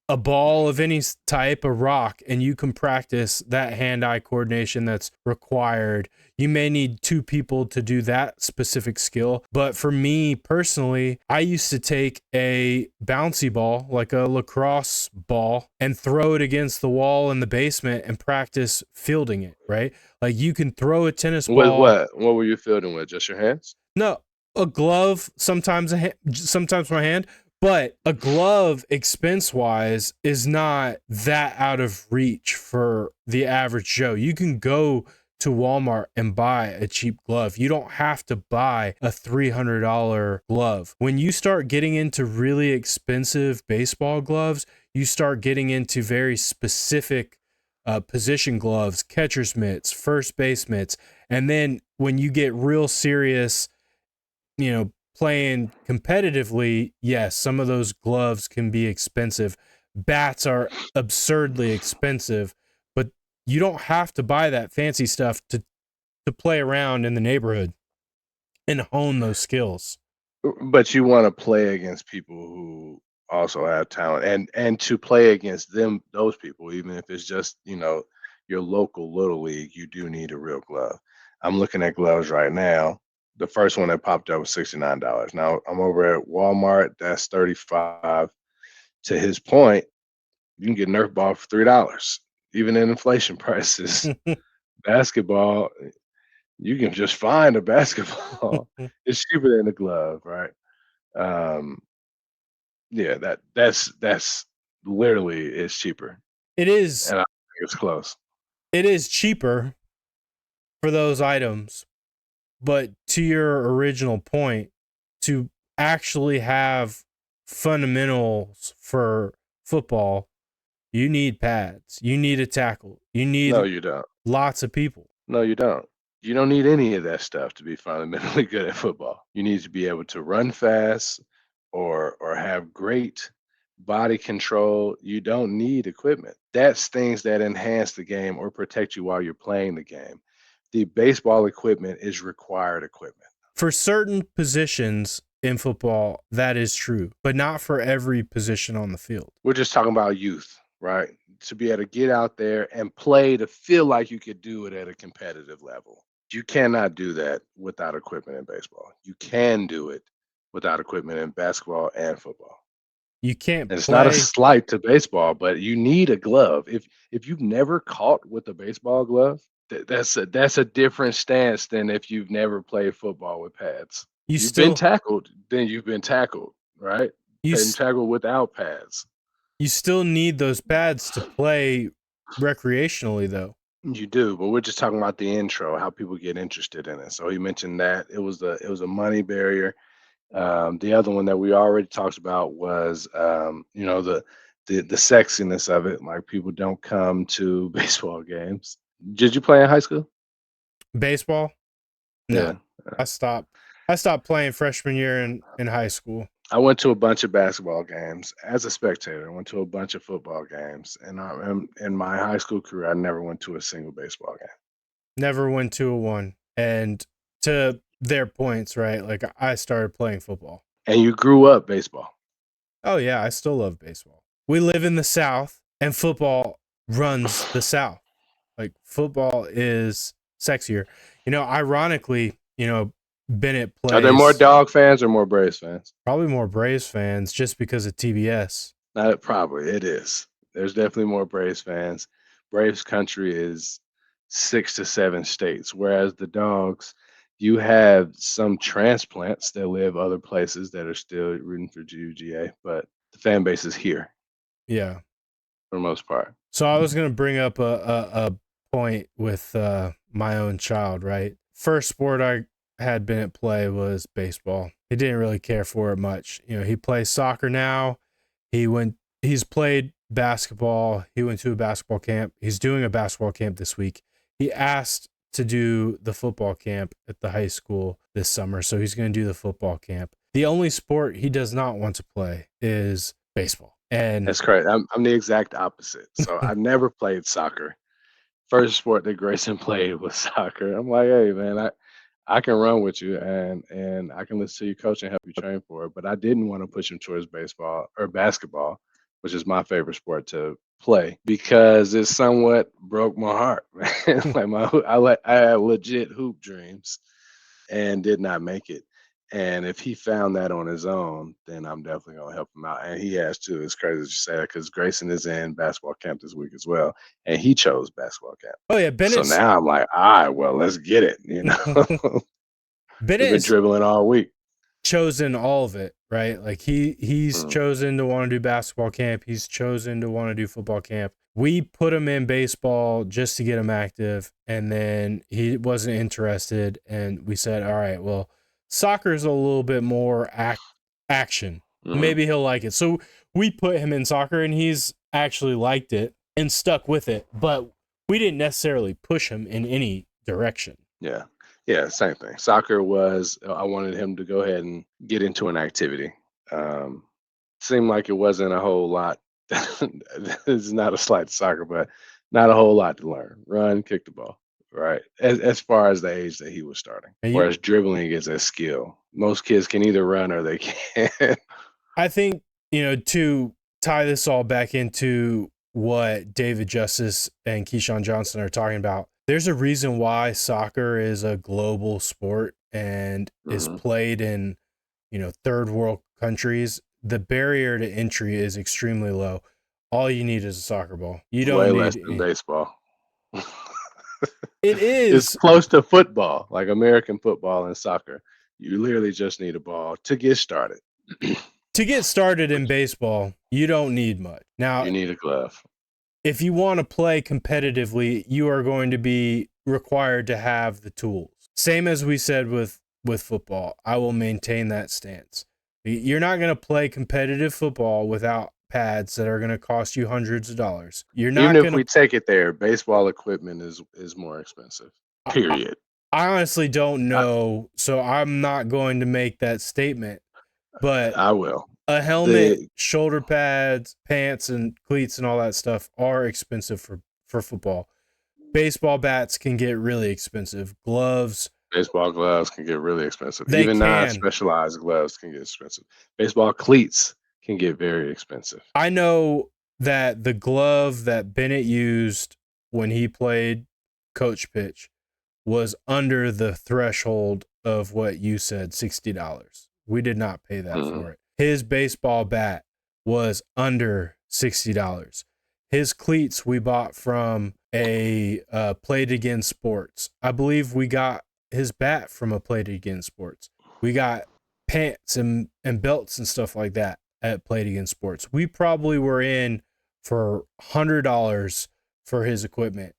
a ball of any type, a rock, and you can practice that hand-eye coordination that's required. You may need two people to do that specific skill. But for me personally, I used to take a bouncy ball, like a lacrosse ball, and throw it against the wall in the basement and practice fielding it, right? Like you can throw a tennis With ball. what were you fielding with? Just your hands? No, a glove, sometimes sometimes my hand, but a glove expense wise is not that out of reach for the average Joe. You can go to Walmart and buy a cheap glove. You don't have to buy a $300 glove. When you start getting into really expensive baseball gloves, you start getting into very specific position gloves, catcher's mitts, first base mitts. And then when you get real serious, playing competitively, yes, some of those gloves can be expensive. Bats are absurdly expensive, but you don't have to buy that fancy stuff to play around in the neighborhood and hone those skills. But you want to play against people who also have talent, and to play against those people, even if it's just your local little league, you do need a real glove. I'm looking at gloves right now. The first one that popped up was $69. Now I'm over at Walmart. That's 35. To his point, you can get a Nerf ball for $3, even in inflation prices. Basketball, you can just find a basketball. It's cheaper than a glove, right? Um, yeah, that's literally it's cheaper, It is and I think it's close. it is cheaper for those items, but to your original point, to actually have fundamentals for football, you need pads. You need a tackle. You need No, you don't. lots of people. No, you don't. You don't need any of that stuff to be fundamentally good at football. You need to be able to run fast or have great body control. You don't need equipment. That's things that enhance the game or protect you while you're playing the game. The baseball equipment is required equipment. For certain positions in football, that is true, but not for every position on the field. We're just talking about youth, right? To be able to get out there and play, to feel like you could do it at a competitive level. You cannot do that without equipment in baseball. You can do it without equipment in basketball and football. You can't And it's not a play. slight to baseball, but you need a glove. If you've never caught with a baseball glove, that's a different stance than if you've never played football with pads. You've been tackled, then you've been tackled, right? you Been tackled without pads. you still need those pads to play recreationally, though. You do, but we're just talking about the intro, how people get interested in it. So he mentioned that it was a money barrier. The other one that we already talked about was the sexiness of it. Like people don't come to baseball games. Did you play in high school? Baseball? No. Yeah. I stopped playing freshman year in high school. I went to a bunch of basketball games as a spectator. I went to a bunch of football games, and in my high school career, I never went to a single baseball game. Never went to a one. And to their points, right? Like I started playing football. And you grew up baseball. Oh yeah, I still love baseball. We live in the South, and football runs the South. Like football is sexier. Ironically, Bennett plays. Are there more Dog fans or more Braves fans? Probably more Braves fans just because of TBS. Probably it is. There's definitely more Braves fans. Braves country is 6 to 7 states, whereas the Dogs, you have some transplants that live other places that are still rooting for UGA, but the fan base is here. Yeah, for the most part. So I was gonna bring up a point with my own child. Right, first sport I had been at play was baseball. He didn't really care for it much. He plays soccer now. He's played basketball. He went to a basketball camp. He's doing a basketball camp this week. He asked to do the football camp at the high school this summer, so he's going to do the football camp. The only sport he does not want to play is baseball. And that's correct. I'm the exact opposite. So I never played soccer. First sport that Grayson played was soccer. I'm like, hey man, I can run with you and I can listen to you coach and help you train for it. But I didn't want to push him towards baseball or basketball, which is my favorite sport to play because it somewhat broke my heart. Like I had legit hoop dreams and did not make it. And if he found that on his own, then I'm definitely gonna help him out. And he has too. It's crazy that you say that because Grayson is in basketball camp this week as well, and he chose basketball camp. Oh yeah, Bennett. So now I'm like, all right, well, let's get it. Bennett been dribbling all week. Chosen all of it, right? Like he's chosen to want to do basketball camp. He's chosen to want to do football camp. We put him in baseball just to get him active, and then he wasn't interested. And we said, all right, well, soccer's a little bit more action. Maybe he'll like it. So we put him in soccer, and he's actually liked it and stuck with it. But we didn't necessarily push him in any direction. Yeah, same thing. Soccer was, I wanted him to go ahead and get into an activity. Seemed like it wasn't a whole lot. It's not a slight to soccer, but not a whole lot to learn. Run, kick the ball, right? As far as the age that he was starting. Whereas dribbling is a skill. Most kids can either run or they can't. I think, to tie this all back into what David Justice and Keyshawn Johnson are talking about, there's a reason why soccer is a global sport and is played in, third world countries. The barrier to entry is extremely low. All you need is a soccer ball. You don't need less than baseball. It is. It's close to football, like American football and soccer. You literally just need a ball to get started. To get started in baseball, you don't need much. Now, you need a glove. If you want to play competitively, you are going to be required to have the tools. Same as we said with football. I will maintain that stance. You're not going to play competitive football without pads that are going to cost you hundreds of dollars. You're not Even if we take it there, baseball equipment is more expensive. Period. I honestly don't know, so I'm not going to make that statement. But I will. A helmet, shoulder pads, pants, and cleats and all that stuff are expensive for football. Baseball bats can get really expensive. Gloves. Baseball gloves can get really expensive. Even non-specialized gloves can get expensive. Baseball cleats can get very expensive. I know that the glove that Bennett used when he played coach pitch was under the threshold of what you said, $60. We did not pay that for it. His baseball bat was under $60. His cleats we bought from a Played Again Sports. I believe we got his bat from a Played Again Sports. We got pants and belts and stuff like that at Played Again Sports. We probably were in for $100 for his equipment.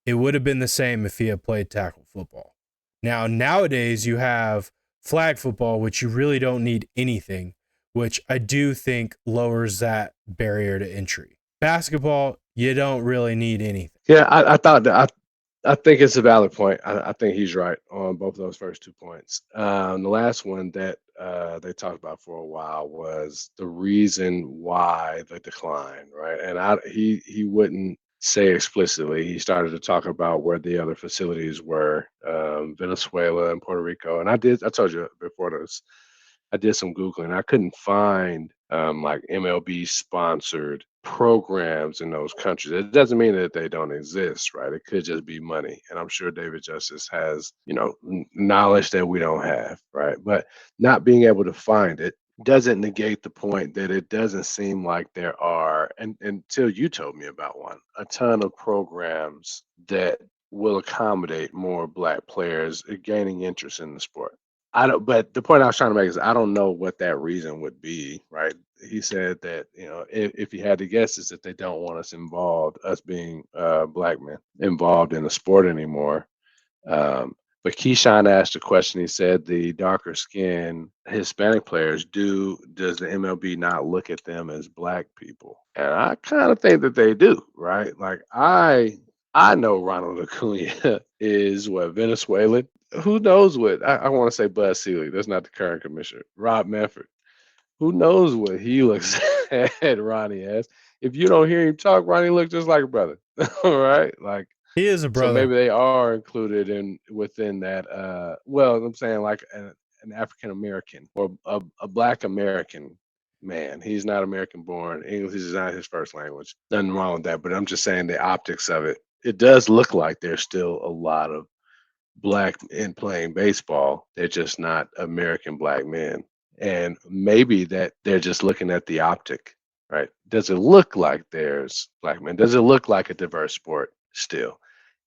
It would have been the same if he had played tackle football. Now, nowadays you have flag football, which you really don't need anything, which I do think lowers that barrier to entry. Basketball, you don't really need anything. Yeah, I think it's a valid point. I think he's right on both of those first 2 points. The last one that they talked about for a while was the reason why the decline, right? And he wouldn't say explicitly. He started to talk about where the other facilities were, Venezuela and Puerto Rico. And I told you before this, I did some Googling. I couldn't find like MLB sponsored programs in those countries. It doesn't mean that they don't exist, right? It could just be money. And I'm sure David Justice has, knowledge that we don't have, right? But not being able to find it doesn't negate the point that it doesn't seem like there are, and until you told me about one, a ton of programs that will accommodate more Black players gaining interest in the sport. I don't, but the point I was trying to make is I don't know what that reason would be, right? He said that, if he had to guess, is that they don't want us involved, us being Black men involved in the sport anymore. But Keyshawn asked a question. He said the darker skinned Hispanic players does the MLB not look at them as Black people? And I kind of think that they do, right? Like I know Ronald Acuna is Venezuelan. Who knows what I want to say Bud Selig. That's not the current commissioner. Rob Manfred. Who knows what he looks at Ronnie as? If you don't hear him talk, Ronnie looks just like a brother. All right. Like He is a so brother. maybe they are included within that well, I'm saying like an African American or a Black American man. He's not American born. English is not his first language. Nothing wrong with that, but I'm just saying the optics of it. It does look like there's still a lot of Black men playing baseball. They're just not American Black men. And maybe that they're just looking at the optic, right? Does it look like there's Black men? Does it look like a diverse sport still?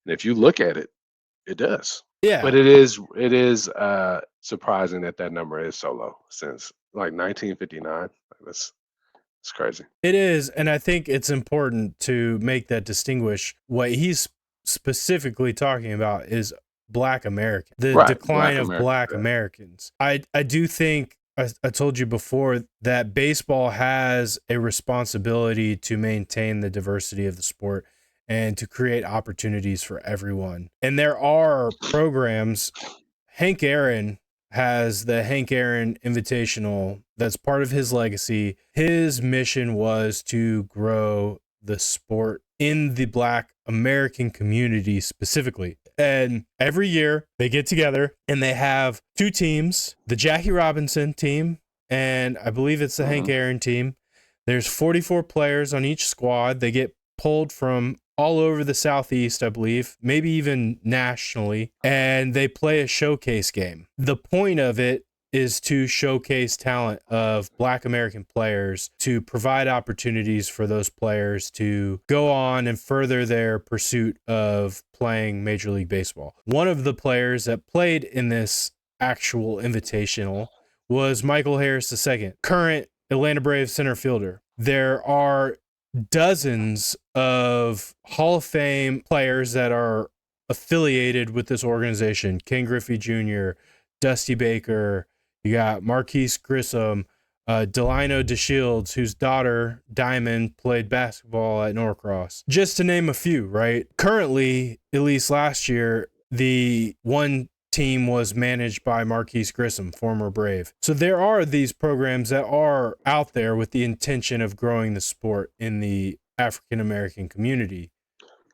And if you look at it, it does. Yeah. But it is surprising that number is so low since like 1959. That's crazy. It is, and I think it's important to make that distinguish. What he's specifically talking about is Black American, the Right, decline Black of Americans, Black yeah. Americans. I do think I told you before that baseball has a responsibility to maintain the diversity of the sport and to create opportunities for everyone. And there are programs. Hank Aaron has the Hank Aaron Invitational. That's part of his legacy. His mission was to grow the sport in the Black American community specifically. And every year they get together and they have two teams, the Jackie Robinson team, and I believe it's the Hank Aaron team. There's 44 players on each squad. They get pulled from all over the Southeast, I believe, maybe even nationally, and they play a showcase game. The point of it is to showcase talent of Black American players, to provide opportunities for those players to go on and further their pursuit of playing Major League Baseball. One of the players that played in this actual invitational was Michael Harris II, current Atlanta Braves center fielder. There are dozens of Hall of Fame players that are affiliated with this organization. Ken Griffey Jr., Dusty Baker, you got Marquise Grissom, Delino DeShields, whose daughter, Diamond, played basketball at Norcross. Just to name a few, right? Currently, at least last year, the one team was managed by Marquise Grissom, former Brave. So there are these programs that are out there with the intention of growing the sport in the African American community.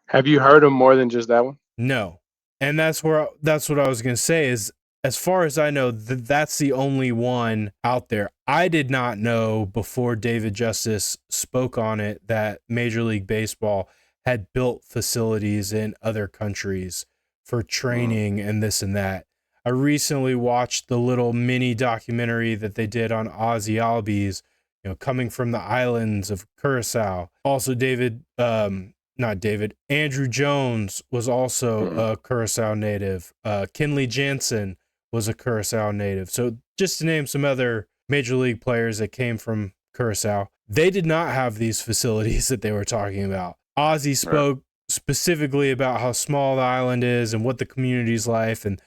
Have you heard of more than just that one? No. And that's what I was going to say is, as far as I know, that's the only one out there. I did not know before David Justice spoke on it that Major League Baseball had built facilities in other countries for training and this and that. I recently watched the little mini documentary that they did on Ozzy Albies, coming from the islands of Curacao. Also, Andrew Jones was also a Curacao native. Kenley Jansen was a Curacao native. So just to name some other major league players that came from Curacao, they did not have these facilities that they were talking about. Ozzy spoke specifically about how small the island is and what the community's like, and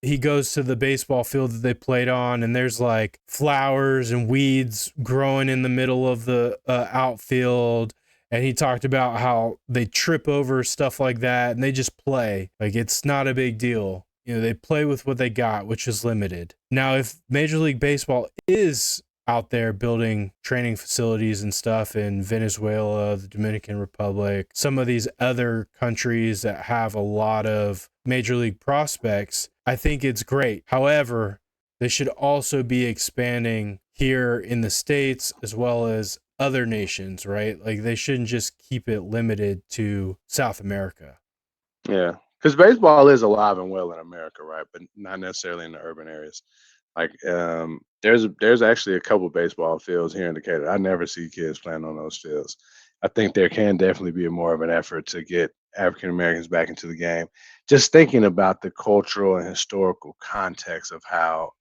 he goes to the baseball field that they played on, and there's like flowers and weeds growing in the middle of the outfield. And he talked about how they trip over stuff like that and they just play. Like, it's not a big deal. They play with what they got, which is limited. Now, if Major League Baseball is out there building training facilities and stuff in Venezuela, the Dominican Republic, some of these other countries that have a lot of major league prospects, I think it's great. However, they should also be expanding here in the States as well as other nations, right? Like, they shouldn't just keep it limited to South America. Yeah, because baseball is alive and well in America, right? But not necessarily in the urban areas. Like, there's actually a couple baseball fields here in Decatur. I never see kids playing on those fields. I think there can definitely be more of an effort to get African Americans back into the game. Just thinking about the cultural and historical context of how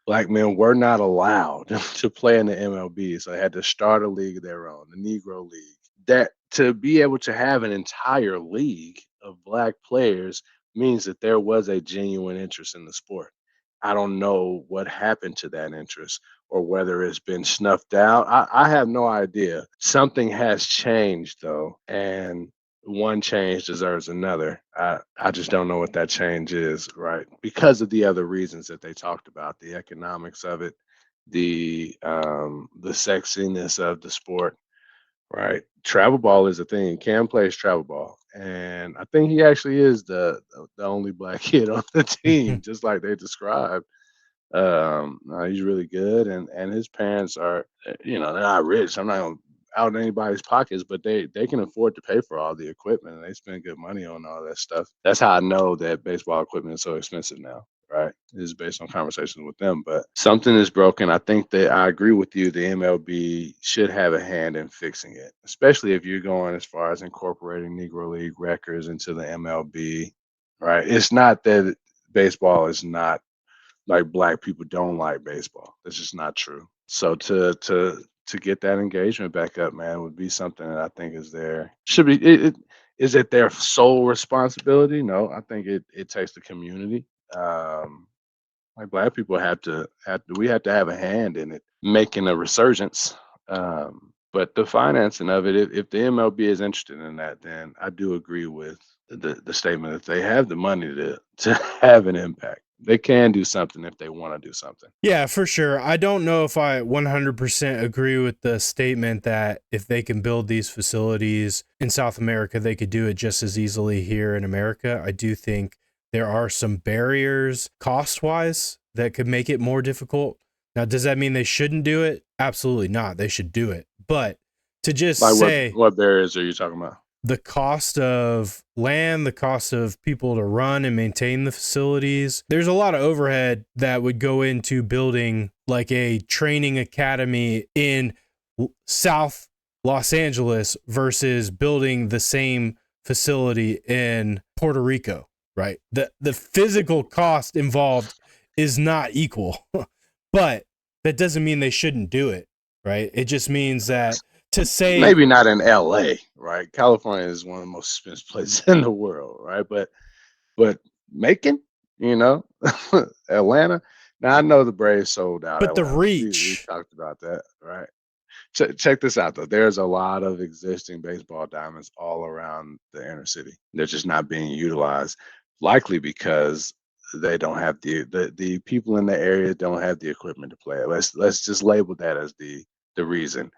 Black men were not allowed to play in the MLB, so they had to start a league of their own, the Negro League. That to be able to have an entire league of Black players means that there was a genuine interest in the sport. I don't know what happened to that interest or whether it's been snuffed out. I have no idea. Something has changed though, and one change deserves another. I just don't know what that change is, right? Because of the other reasons that they talked about, the economics of it, the sexiness of the sport, right? Travel ball is a thing. Cam plays travel ball, and I think he actually is the only Black kid on the team, just like they described. He's really good, and his parents are, they're not rich. I'm not gonna out in anybody's pockets, but they can afford to pay for all the equipment, and they spend good money on all that stuff. That's how I know that baseball equipment is so expensive now, right? This is based on conversations with them, but something is broken. I think that I agree with you. The MLB should have a hand in fixing it, especially if you're going as far as incorporating Negro League records into the MLB, right? It's not that baseball is not like Black people don't like baseball. That's just not true. So to get that engagement back up, man, would be something that I think is there. Should be is it their sole responsibility? No, I think it takes the community. Like Black people we have to have a hand in it, making a resurgence. But the financing of it, if the MLB is interested in that, then I do agree with the statement that they have the money to have an impact. They can do something if they want to do something. Yeah, for sure. I don't know if I 100% agree with the statement that if they can build these facilities in South America, they could do it just as easily here in America. I do think there are some barriers cost-wise that could make it more difficult. Now, does that mean they shouldn't do it? Absolutely not. They should do it. But to just Like say what barriers are you talking about? the cost of land, the cost of people to run and maintain the facilities. There's a lot of overhead that would go into building like a training academy in South Los Angeles versus building the same facility in Puerto Rico, right? The physical cost involved is not equal, but that doesn't mean they shouldn't do it, right? It just means that to say Maybe not in LA, right? California is one of the most expensive places in the world, right? But Macon, you know, Atlanta. Now I know the Braves sold out but the Atlanta. We reach, talked about that, right? Check this out though. There's a lot of existing baseball diamonds all around the inner city. They're just not being utilized, likely because they don't have the people in the area don't have the equipment to play it. Let's just label that as the reason.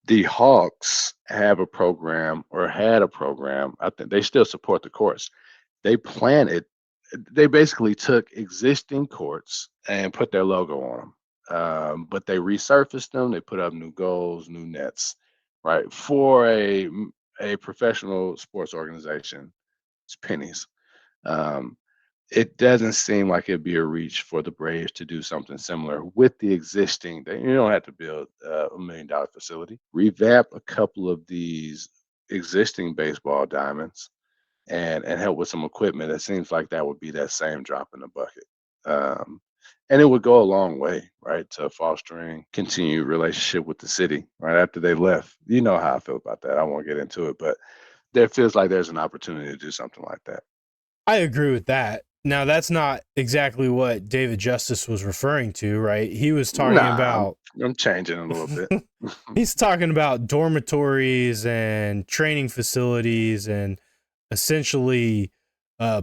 The Hawks have a program or had a program. I think they still support the courts. They planted, they basically took existing courts and put their logo on them. But they resurfaced them. They put up new goals, new nets, right? For a professional sports organization, it's pennies. Um, it doesn't seem like it'd be a reach for the Braves to do something similar with the existing. You don't have to build $1 million facility. Revamp a couple of these existing baseball diamonds and help with some equipment. It seems like that would be that same drop in the bucket. And it would go a long way, right, to fostering continued relationship with the city right after they left. You know how I feel about that. I won't get into it, but there feels like there's an opportunity to do something like that. I agree with that. Now, that's not exactly what David Justice was referring to, right? He was talking Nah, about I'm changing a little bit. he's talking about dormitories and training facilities and essentially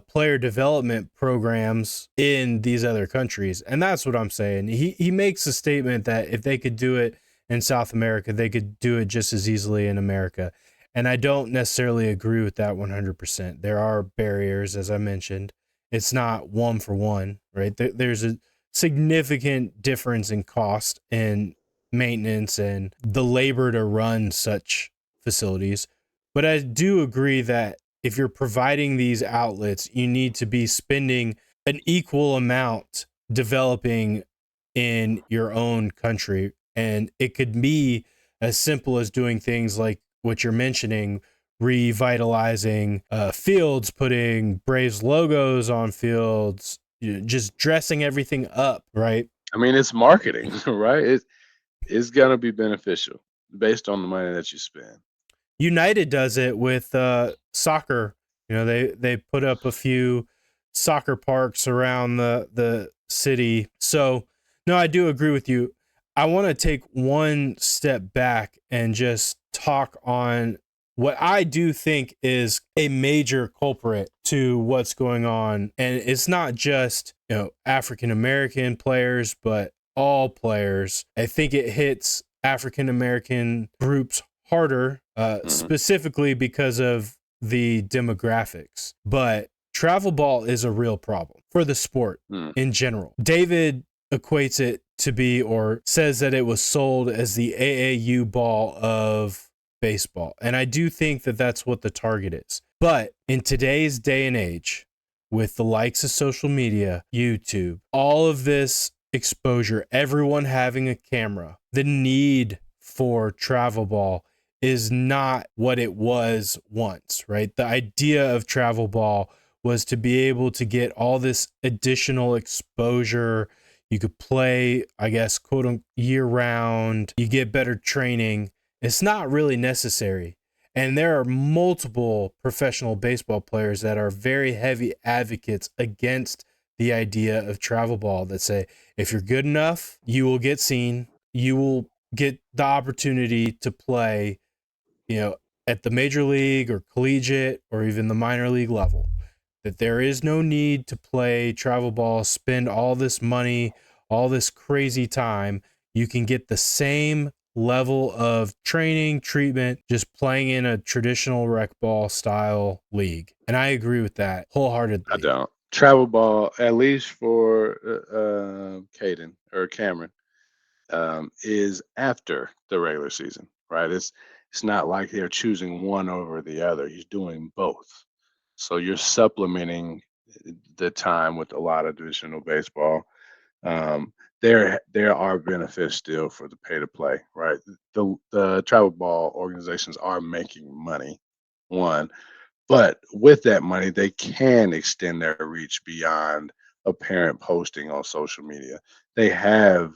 player development programs in these other countries. And that's what I'm saying. He makes a statement that if they could do it in South America, they could do it just as easily in America. And I don't necessarily agree with that 100%. There are barriers, as I mentioned. It's not one for one, right? There's a significant difference in cost and maintenance and the labor to run such facilities. But I do agree that if you're providing these outlets, you need to be spending an equal amount developing in your own country. And it could be as simple as doing things like what you're mentioning, revitalizing fields, putting Braves logos on fields, just dressing everything up, right? I mean, it's marketing, right? It's gonna be beneficial based on the money that you spend. United does it with soccer. They put up a few soccer parks around the city. So, no, I do agree with you. I want to take one step back and just talk on what I do think is a major culprit to what's going on. And it's not just, African American players, but all players. I think it hits African American groups harder, specifically because of the demographics. But travel ball is a real problem for the sport in general. David equates it to be, or says that it was sold as the AAU ball of baseball. And I do think that that's what the target is. But in today's day and age, with the likes of social media, YouTube, all of this exposure, everyone having a camera, the need for travel ball is not what it was once, right? The idea of travel ball was to be able to get all this additional exposure. You could play, I guess, quote unquote, year round. You get better training. It's not really necessary. And there are multiple professional baseball players that are very heavy advocates against the idea of travel ball, that say, if you're good enough, you will get seen. You will get the opportunity to play, at the major league or collegiate or even the minor league level. That there is no need to play travel ball, spend all this money, all this crazy time. You can get the same level of training, treatment, just playing in a traditional rec ball style league. And I agree with that wholeheartedly. I don't. Travel ball, at least for Caden or Cameron, is after the regular season, right? It's not like they're choosing one over the other. He's doing both. So you're supplementing the time with a lot of traditional baseball. There are benefits still for the pay to play, right? The travel ball organizations are making money, one, but with that money, they can extend their reach beyond apparent posting on social media. They have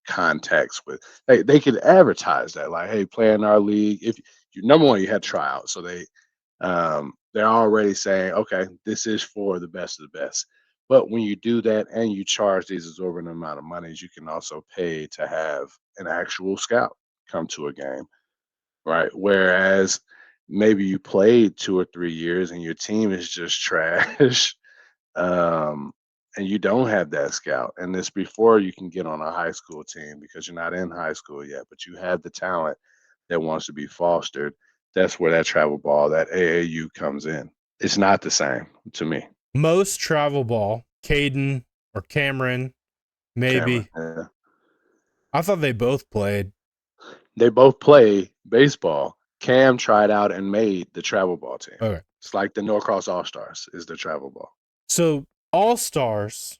contacts with, they could advertise that, like, hey, play in our league. If you, number one, you had tryouts, so they're already saying, okay, this is for the best of the best. But when you do that and you charge these exorbitant amount of monies, you can also pay to have an actual scout come to a game, right? Whereas maybe you played 2 or 3 years and your team is just trash, um, and you don't have that scout. And this before you can get on a high school team because you're not in high school yet, but you have the talent that wants to be fostered. That's where that travel ball, that AAU comes in. It's not the same to me. Most travel ball, Caden or Cameron, Cameron, maybe. yeah. I thought they both played. They both play baseball. Cam tried out and made the travel ball team. Okay. It's like the Norcross All Stars is the travel ball. So All Stars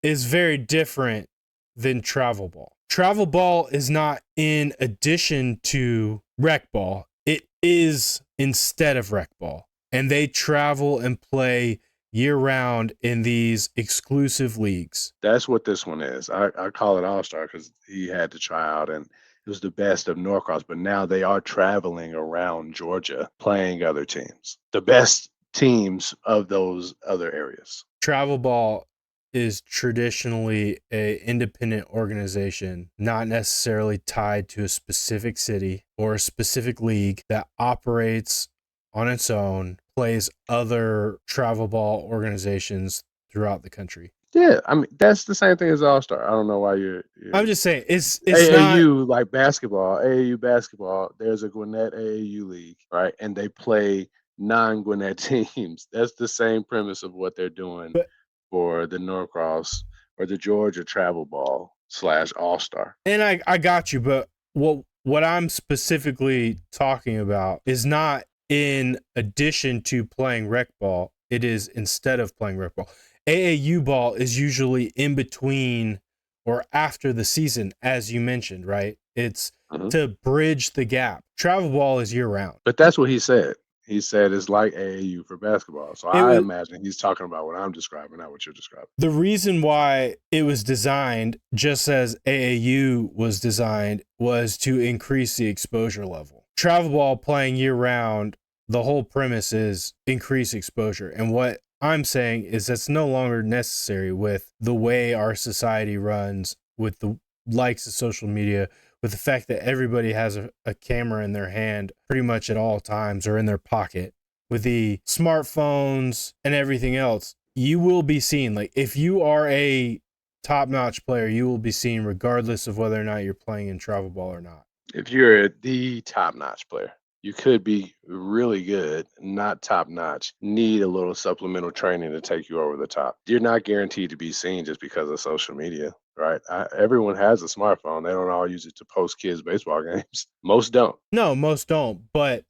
is very different than travel ball. Travel ball is not in addition to rec ball. It is instead of rec ball. And they travel and play year round in these exclusive leagues. That's what this one is. I call it All-Star because he had to try out and it was the best of Norcross, but now they are traveling around Georgia playing other teams, the best teams of those other areas. Travel ball is traditionally a independent organization, not necessarily tied to a specific city or a specific league, that operates on its own, plays other travel ball organizations throughout the country. Yeah, I mean that's the same thing as All-Star. I don't know why you're I'm just saying it's not AAU like basketball, AAU basketball. There's a Gwinnett AAU league, right? And they play non-Gwinnett teams. That's the same premise of what they're doing But- for the Norcross or the Georgia Travel Ball / All-Star. and I got you, but what I'm specifically talking about is not in addition to playing rec ball. It is instead of playing rec ball. AAU ball is usually in between or after the season, as you mentioned, right? It's to bridge the gap. Travel ball is year round. But that's what he said. He said it's like AAU for basketball. So I imagine he's talking about what I'm describing, not what you're describing. The reason why it was designed, just as AAU was designed, was to increase the exposure level. Travel ball playing year round, the whole premise is increase exposure. And what I'm saying is that's no longer necessary with the way our society runs, with the likes of social media, with the fact that everybody has a camera in their hand pretty much at all times or in their pocket, with the smartphones and everything else. You will be seen. Like, if you are a top-notch player, you will be seen regardless of whether or not you're playing in travel ball or not. If you're the top-notch player, you could be really good, not top-notch, need a little supplemental training to take you over the top. You're not guaranteed to be seen just because of social media, right? Everyone has a smartphone. They don't all use it to post kids' baseball games. Most don't. No, most don't. But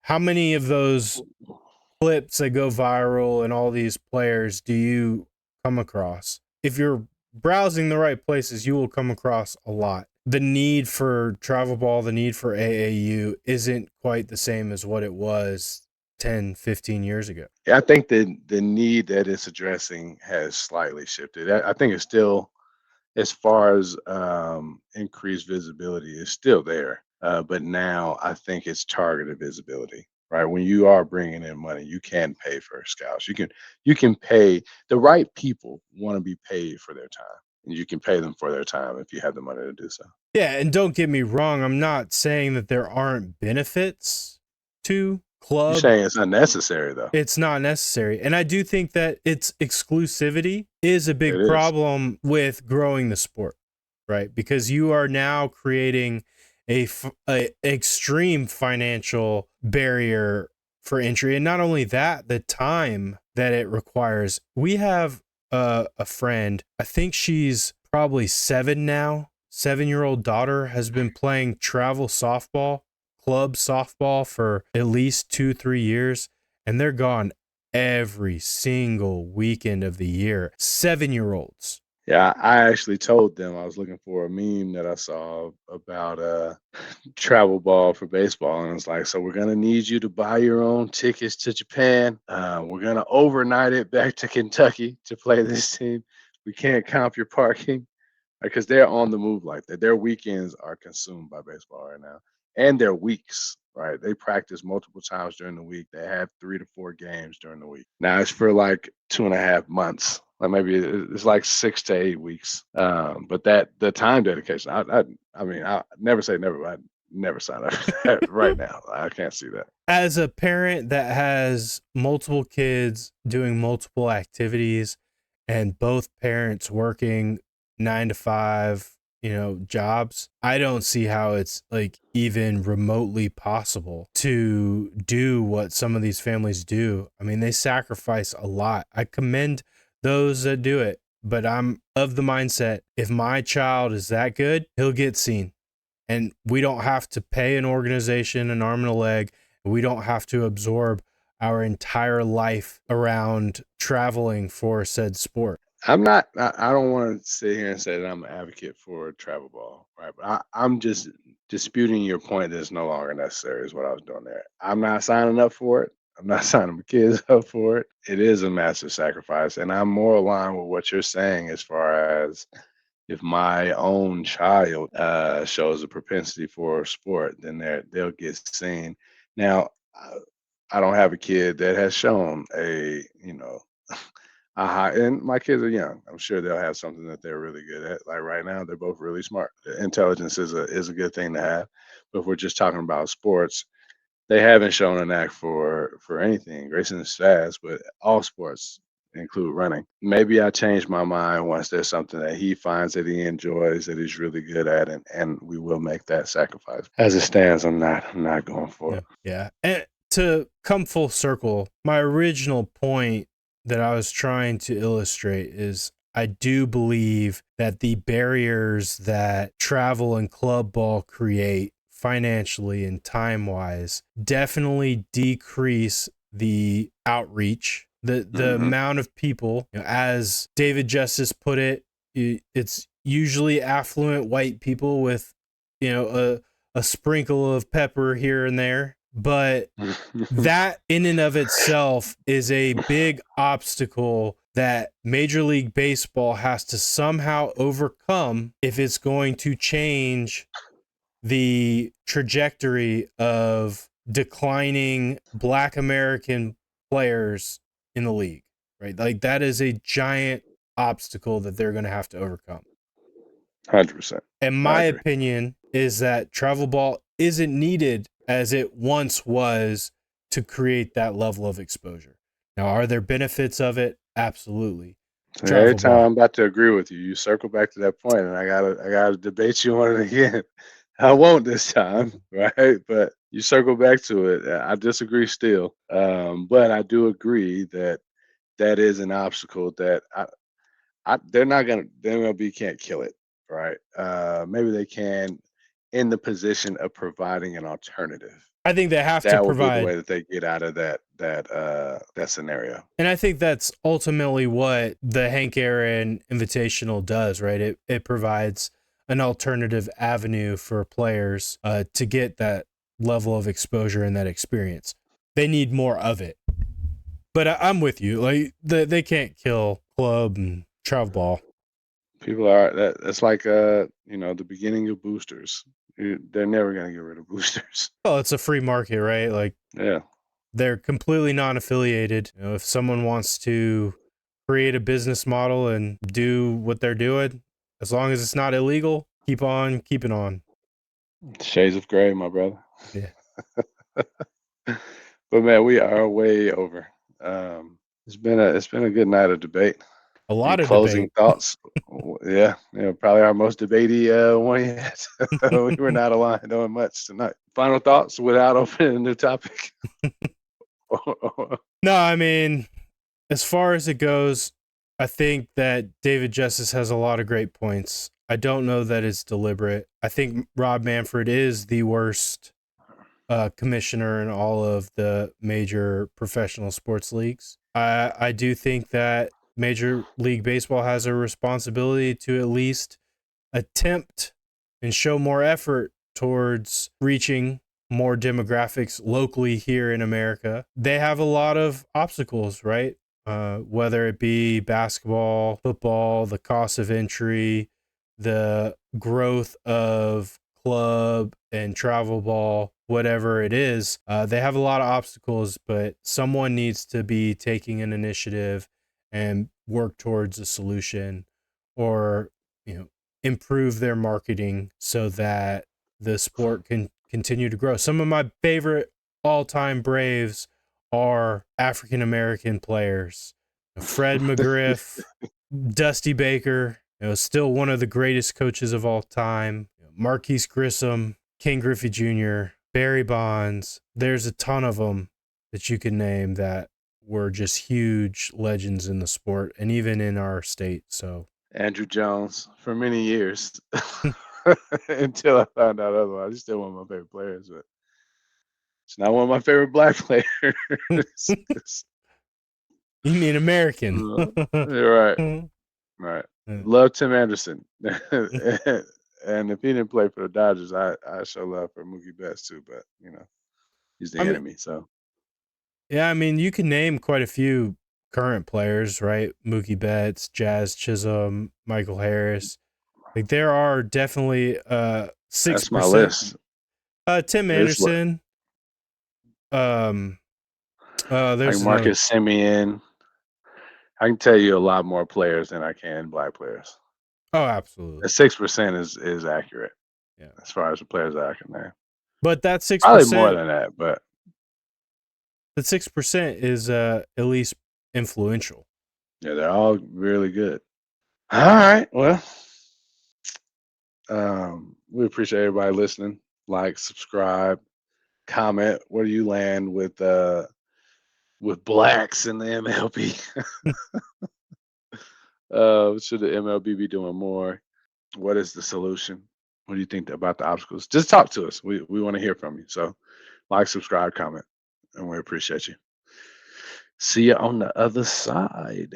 how many of those clips that go viral and all these players do you come across? If you're browsing the right places, you will come across a lot. The need for travel ball, the need for AAU isn't quite the same as what it was 10, 15 years ago. Yeah, I think the need that it's addressing has slightly shifted. I think it's still, as far as increased visibility, is still there. But now I think it's targeted visibility, right? When you are bringing in money, you can pay for scouts. You can pay. The right people want to be paid for their time, and you can pay them for their time if you have the money to do so. Yeah, and don't get me wrong, I'm not saying that there aren't benefits to club. You're saying it's unnecessary, though. It's not necessary. And I do think that its exclusivity is a big It is. problem with growing the sport, right? Because you are now creating a extreme financial barrier for entry. And not only that, the time that it requires. We have a friend, I think she's probably 7 now. 7-year-old daughter has been playing travel softball, club softball, for at least 2-3 years, and they're gone every single weekend of the year. 7-year-olds. Yeah, I actually told them I was looking for a meme that I saw about travel ball for baseball, and it's like, so we're gonna need you to buy your own tickets to Japan. We're gonna overnight it back to Kentucky to play this team. We can't comp your parking because they're on the move like that. Their weekends are consumed by baseball right now, and their weeks. Right, they practice multiple times during the week. They have 3 to 4 games during the week. Now it's for like 2.5 months. Like maybe it's like 6 to 8 weeks. But that the time dedication, I mean, I never say never. I never sign up for that right now. I can't see that. As a parent that has multiple kids doing multiple activities and both parents working 9 to 5, jobs, I don't see how it's like even remotely possible to do what some of these families do. I mean, they sacrifice a lot. I commend those that do it, but I'm of the mindset, if my child is that good, he'll get seen. And we don't have to pay an organization an arm and a leg. We don't have to absorb our entire life around traveling for said sport. I don't want to sit here and say that I'm an advocate for travel ball, right? But I'm just disputing your point that it's no longer necessary is what I was doing there. I'm not signing up for it. I'm not signing my kids up for it. It is a massive sacrifice, and I'm more aligned with what you're saying as far as if my own child shows a propensity for sport, then they'll get seen. Now, I don't have a kid that has shown a high, and my kids are young. I'm sure they'll have something that they're really good at. Like right now, they're both really smart. Intelligence is a good thing to have, but if we're just talking about sports, they haven't shown a knack for anything. Grayson is fast, but all sports include running. Maybe I change my mind once there's something that he finds that he enjoys, that he's really good at, and we will make that sacrifice. As it stands, I'm not going for it. Yeah. And to come full circle, my original point that I was trying to illustrate is I do believe that the barriers that travel and club ball create financially and time wise definitely decrease the outreach, the amount of people. As David Justice put it, it's usually affluent white people with a sprinkle of pepper here and there, but that in and of itself is a big obstacle that Major League Baseball has to somehow overcome if it's going to change the trajectory of declining Black American players in the league, right? Like that is a giant obstacle that they're going to have to overcome. 100%. And my opinion is that travel ball isn't needed as it once was to create that level of exposure. Now, are there benefits of it? Absolutely. So every time I'm about to agree with you, you circle back to that point, and I gotta debate you on it again. I won't this time, right? But you circle back to it. I disagree still, but I do agree that that is an obstacle that they're not gonna the MLB can't kill it, right? Maybe they can in the position of providing an alternative. I think they have to That will be the provide, way that they get out of that scenario. and I think that's ultimately what the Hank Aaron Invitational does, right? It provides an alternative avenue for players to get that level of exposure and that experience. They need more of it. But I'm with you. Like they can't kill club and travel ball. People are that's like the beginning of boosters. They're never gonna get rid of boosters. Well, it's a free market, right? Like Yeah. they're completely non-affiliated. If someone wants to create a business model and do what they're doing, as long as it's not illegal, keep on keeping on. Shades of gray, my brother. Yeah. But man, we are way over. It's been a good night of debate. A lot Any of closing debate. thoughts? Yeah, probably our most debatey one yet. We were not aligned on much tonight. Final thoughts without opening a new topic. No, I mean, as far as it goes, I think that David Justice has a lot of great points. I don't know that it's deliberate. I think Rob Manfred is the worst commissioner in all of the major professional sports leagues. I do think that Major League Baseball has a responsibility to at least attempt and show more effort towards reaching more demographics locally here in America. They have a lot of obstacles, right? Whether it be basketball, football, the cost of entry, the growth of club and travel ball, whatever it is, they have a lot of obstacles, but someone needs to be taking an initiative and work towards a solution, or improve their marketing so that the sport can continue to grow. Some of my favorite all-time Braves are African American players. Fred McGriff, Dusty Baker, still one of the greatest coaches of all time. Marquise Grissom, King Griffey Jr., Barry Bonds. There's a ton of them that you can name that were just huge legends in the sport and even in our state. So Andrew Jones for many years until I found out otherwise. He's still one of my favorite players, but it's not one of my favorite black players. You mean American? You're right. Right. Love Tim Anderson. And if he didn't play for the Dodgers, I show love for Mookie Betts too, but he's the enemy. So Yeah, I mean, you can name quite a few current players, right? Mookie Betts, Jazz Chisholm, Michael Harris. Like there are definitely That's my 6%. list. Tim This what Anderson. Um like there's another. Marcus Simeon. I can tell you a lot more players than I can black players. Oh, absolutely. 6% is accurate. Yeah. As far as the players that I can name. But that Probably more 6%, than that, but the 6% is at least influential. yeah, they're all really good. All right. Well, we appreciate everybody listening. Like, subscribe, comment. Where do you land with blacks in the MLB? Should the MLB be doing more? What is the solution? What do you think about the obstacles? Just talk to us. We want to hear from you. So, like, subscribe, comment, and we appreciate you. See you on the other side.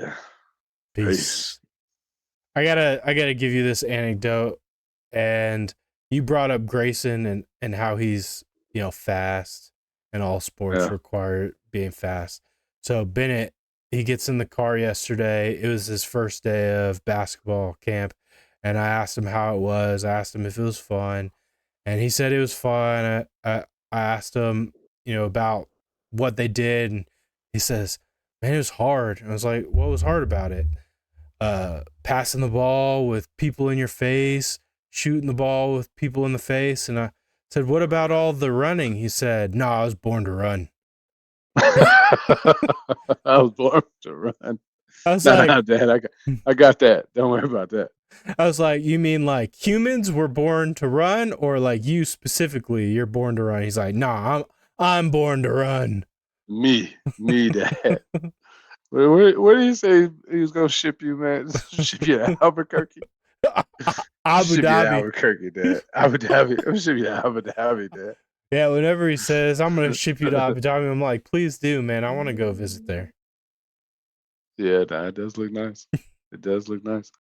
Peace. I gotta give you this anecdote. And you brought up Grayson and how he's, fast, and all sports Yeah. require being fast. So Bennett, he gets in the car yesterday. It was his first day of basketball camp. And I asked him how it was. I asked him if it was fun. And he said it was fun. I asked him, about what they did. And he says, man, it was hard. And I was like, what was hard about it? Passing the ball with people in your face, shooting the ball with people in the face. And I said, what about all the running? He said, no, I was born to run. I was born to run. I was No, like, Dad, I got that. Don't worry about that. I was like, you mean like humans were born to run, or like you specifically, you're born to run? He's like, nah, I'm born to run. Me, Dad. Where did he say he was gonna ship you, man? Ship you to Albuquerque? Abu Ship you to Dhabi. Albuquerque, Dad. Abu Dhabi. I'm ship you to Abu Dhabi, Dad. Yeah, whenever he says, I'm going to ship you to Abu Dhabi, I'm like, please do, man. I want to go visit there. Yeah, it does look nice. It does look nice.